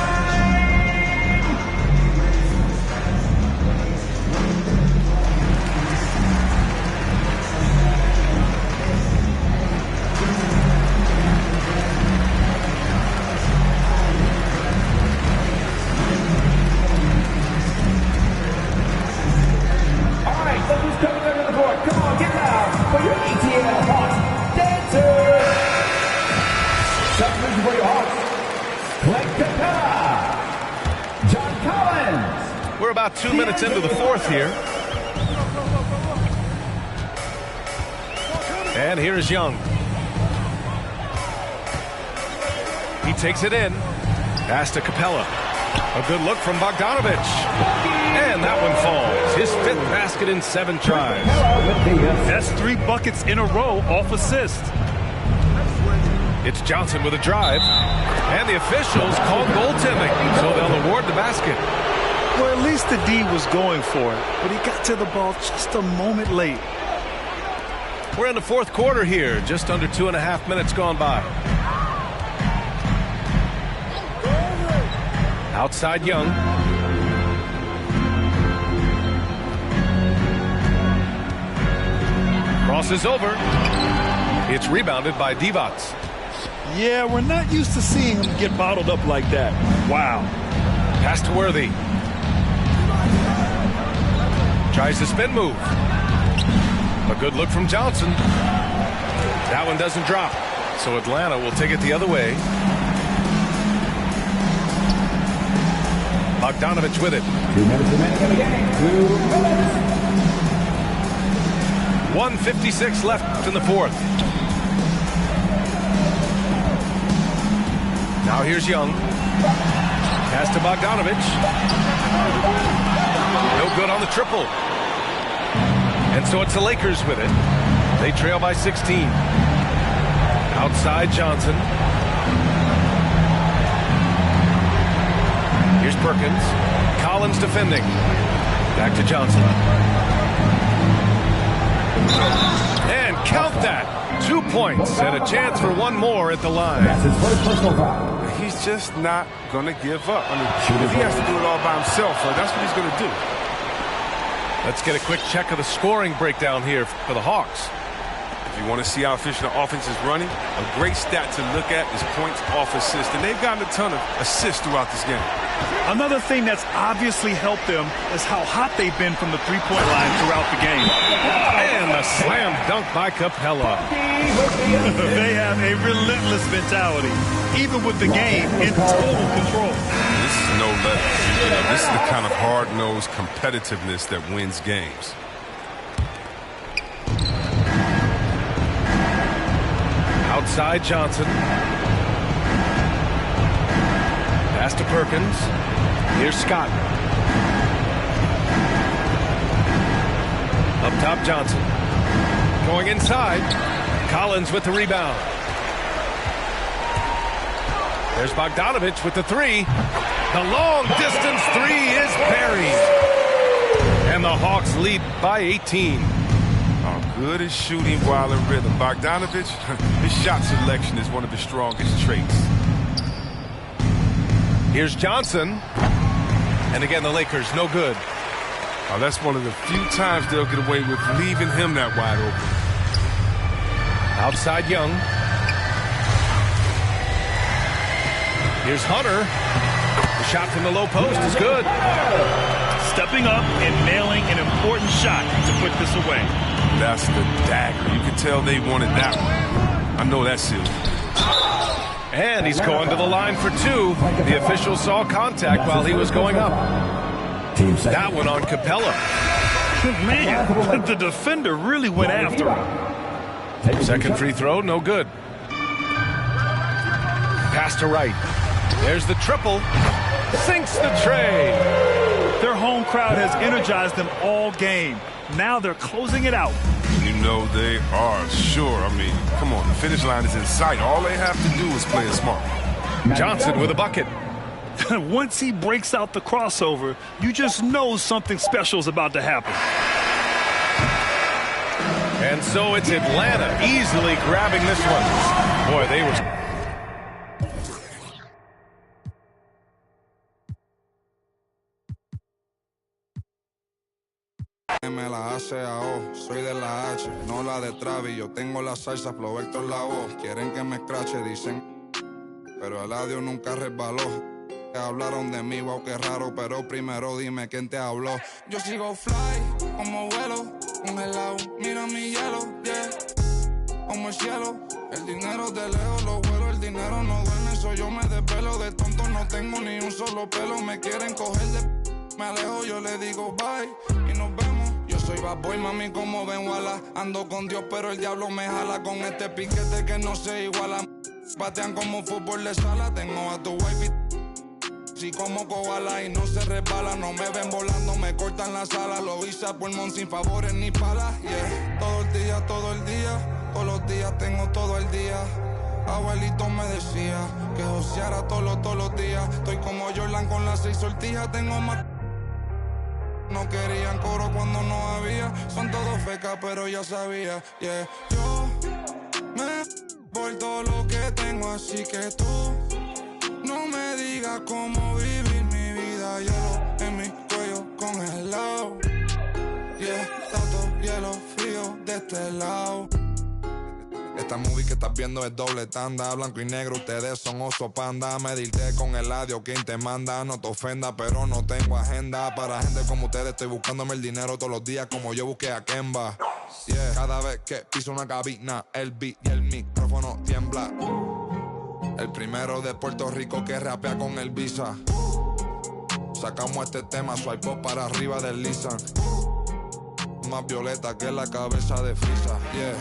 We're about 2 minutes into the fourth here. And here's Young. He takes it in. Pass to Capella. A good look from Bogdanovich. And that one falls. His 5th basket in 7 tries. That's 3 buckets in a row off assist. It's Johnson with a drive. And the officials called goaltending, so they'll award the basket. Well, at least the D was going for it, but he got to the ball just a moment late. We're in the fourth quarter here, just under 2.5 minutes gone by. Outside Young. Crosses over. It's rebounded by Divac. Yeah, we're not used to seeing him get bottled up like that. Wow. Pass to Worthy. Tries the spin move. A good look from Johnson. That one doesn't drop. So Atlanta will take it the other way. Bogdanovich with it. 2 minutes remaining in the game. 2 minutes. 1:56 left in the fourth. Now here's Young. Pass to Bogdanovich. No good on the triple. And so it's the Lakers with it. They trail by 16. Outside Johnson. Here's Perkins. Collins defending. Back to Johnson. And count that. 2 points and a chance for one more at the line. That's his first personal foul. He's just not going to give up. I mean, if he has to do it all by himself, that's what he's going to do. Let's get a quick check of the scoring breakdown here for the Hawks. If you want to see how efficient the offense is running, a great stat to look at is points off assist. And they've gotten a ton of assists throughout this game. Another thing that's obviously helped them is how hot they've been from the three-point line throughout the game. And a slam dunk by Capella. They have a relentless mentality, even with the game in total control. This is no leverage. This is the kind of hard-nosed competitiveness that wins games. Outside Johnson. Pass to Perkins. Here's Scott. Up top Johnson. Going inside. Collins with the rebound. There's Bogdanovich with the three. The long distance three is buried. And the Hawks lead by 18. Good at shooting while in rhythm. Bogdanovich, his shot selection is one of his strongest traits. Here's Johnson. And again, the Lakers, no good. Oh, that's one of the few times they'll get away with leaving him that wide open. Outside Young. Here's Hunter. The shot from the low post is good. Stepping up and nailing an important shot to put this away. That's the dagger. You can tell they wanted that one. I know that's it. And he's going to the line for two. The official saw contact while he was going up. That one on Capella. Man, the defender really went after him. Second free throw, no good. Pass to right. There's the triple. Sinks the tray. Their home crowd has energized them all game. Now they're closing it out. You know they are, sure. I mean, come on, the finish line is in sight. All they have to do is play it smart. Johnson with a bucket. Once he breaks out the crossover, you just know something special is about to happen. And so it's Atlanta easily grabbing this one. Boy, they were... Me la hace a O, soy de la H, no la de Travis. Yo tengo la salsa, flow Héctor la voz. Quieren que me escrache, dicen, pero el audio nunca resbaló. Hablaron de mí, wow, qué raro, pero primero dime quién te habló. Yo sigo fly, como vuelo, congelado, mira mi hielo, yeah, como el cielo. El dinero de lejos, lo vuelo, el dinero no duerme, eso yo me desvelo. De tonto no tengo ni un solo pelo, me quieren coger de... Me alejo, yo le digo bye y nos vemos. Yo soy bad boy, mami, como ven, wala. Ando con Dios, pero el diablo me jala con este piquete que no se iguala. Batean como fútbol de sala, tengo a tu wife sí como koala y no se resbala. No me ven volando, me cortan la sala. Lo hice a pulmón sin favores ni palas, yeah. Todo el día, todos los días tengo todo el día. Abuelito me decía que joseara todos los días. Estoy como Jordan con las 6 sortijas, tengo más. No querían coro cuando no había. Son todos fecas, pero ya sabía, yeah. Yo me por todo lo que tengo, así que tú no me digas cómo vivir mi vida. Hielo en mi cuello congelado, yeah. Tanto hielo frío de este lado. Esta movie que estás viendo es doble tanda. Blanco y negro, ustedes son oso panda. Medirte con el audio, quien te manda. No te ofenda, pero no tengo agenda. Para gente como ustedes estoy buscándome el dinero todos los días, como yo busqué a Kemba, yeah. Cada vez que piso una cabina, el beat y el micrófono tiembla. El primero de Puerto Rico que rapea con el Visa. Sacamos este tema, swipe up para arriba del Lisan. Más violeta que la cabeza de Frisa, yeah.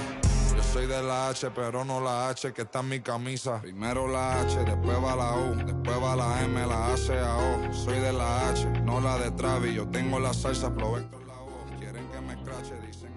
Yo soy de la H, pero no la H que está en mi camisa. Primero la H, después va la U, después va la M, la A, C, A, O. Soy de la H, no la de Travis. Yo tengo la salsa, flow Héctor la voz. Quieren que me escrache, dicen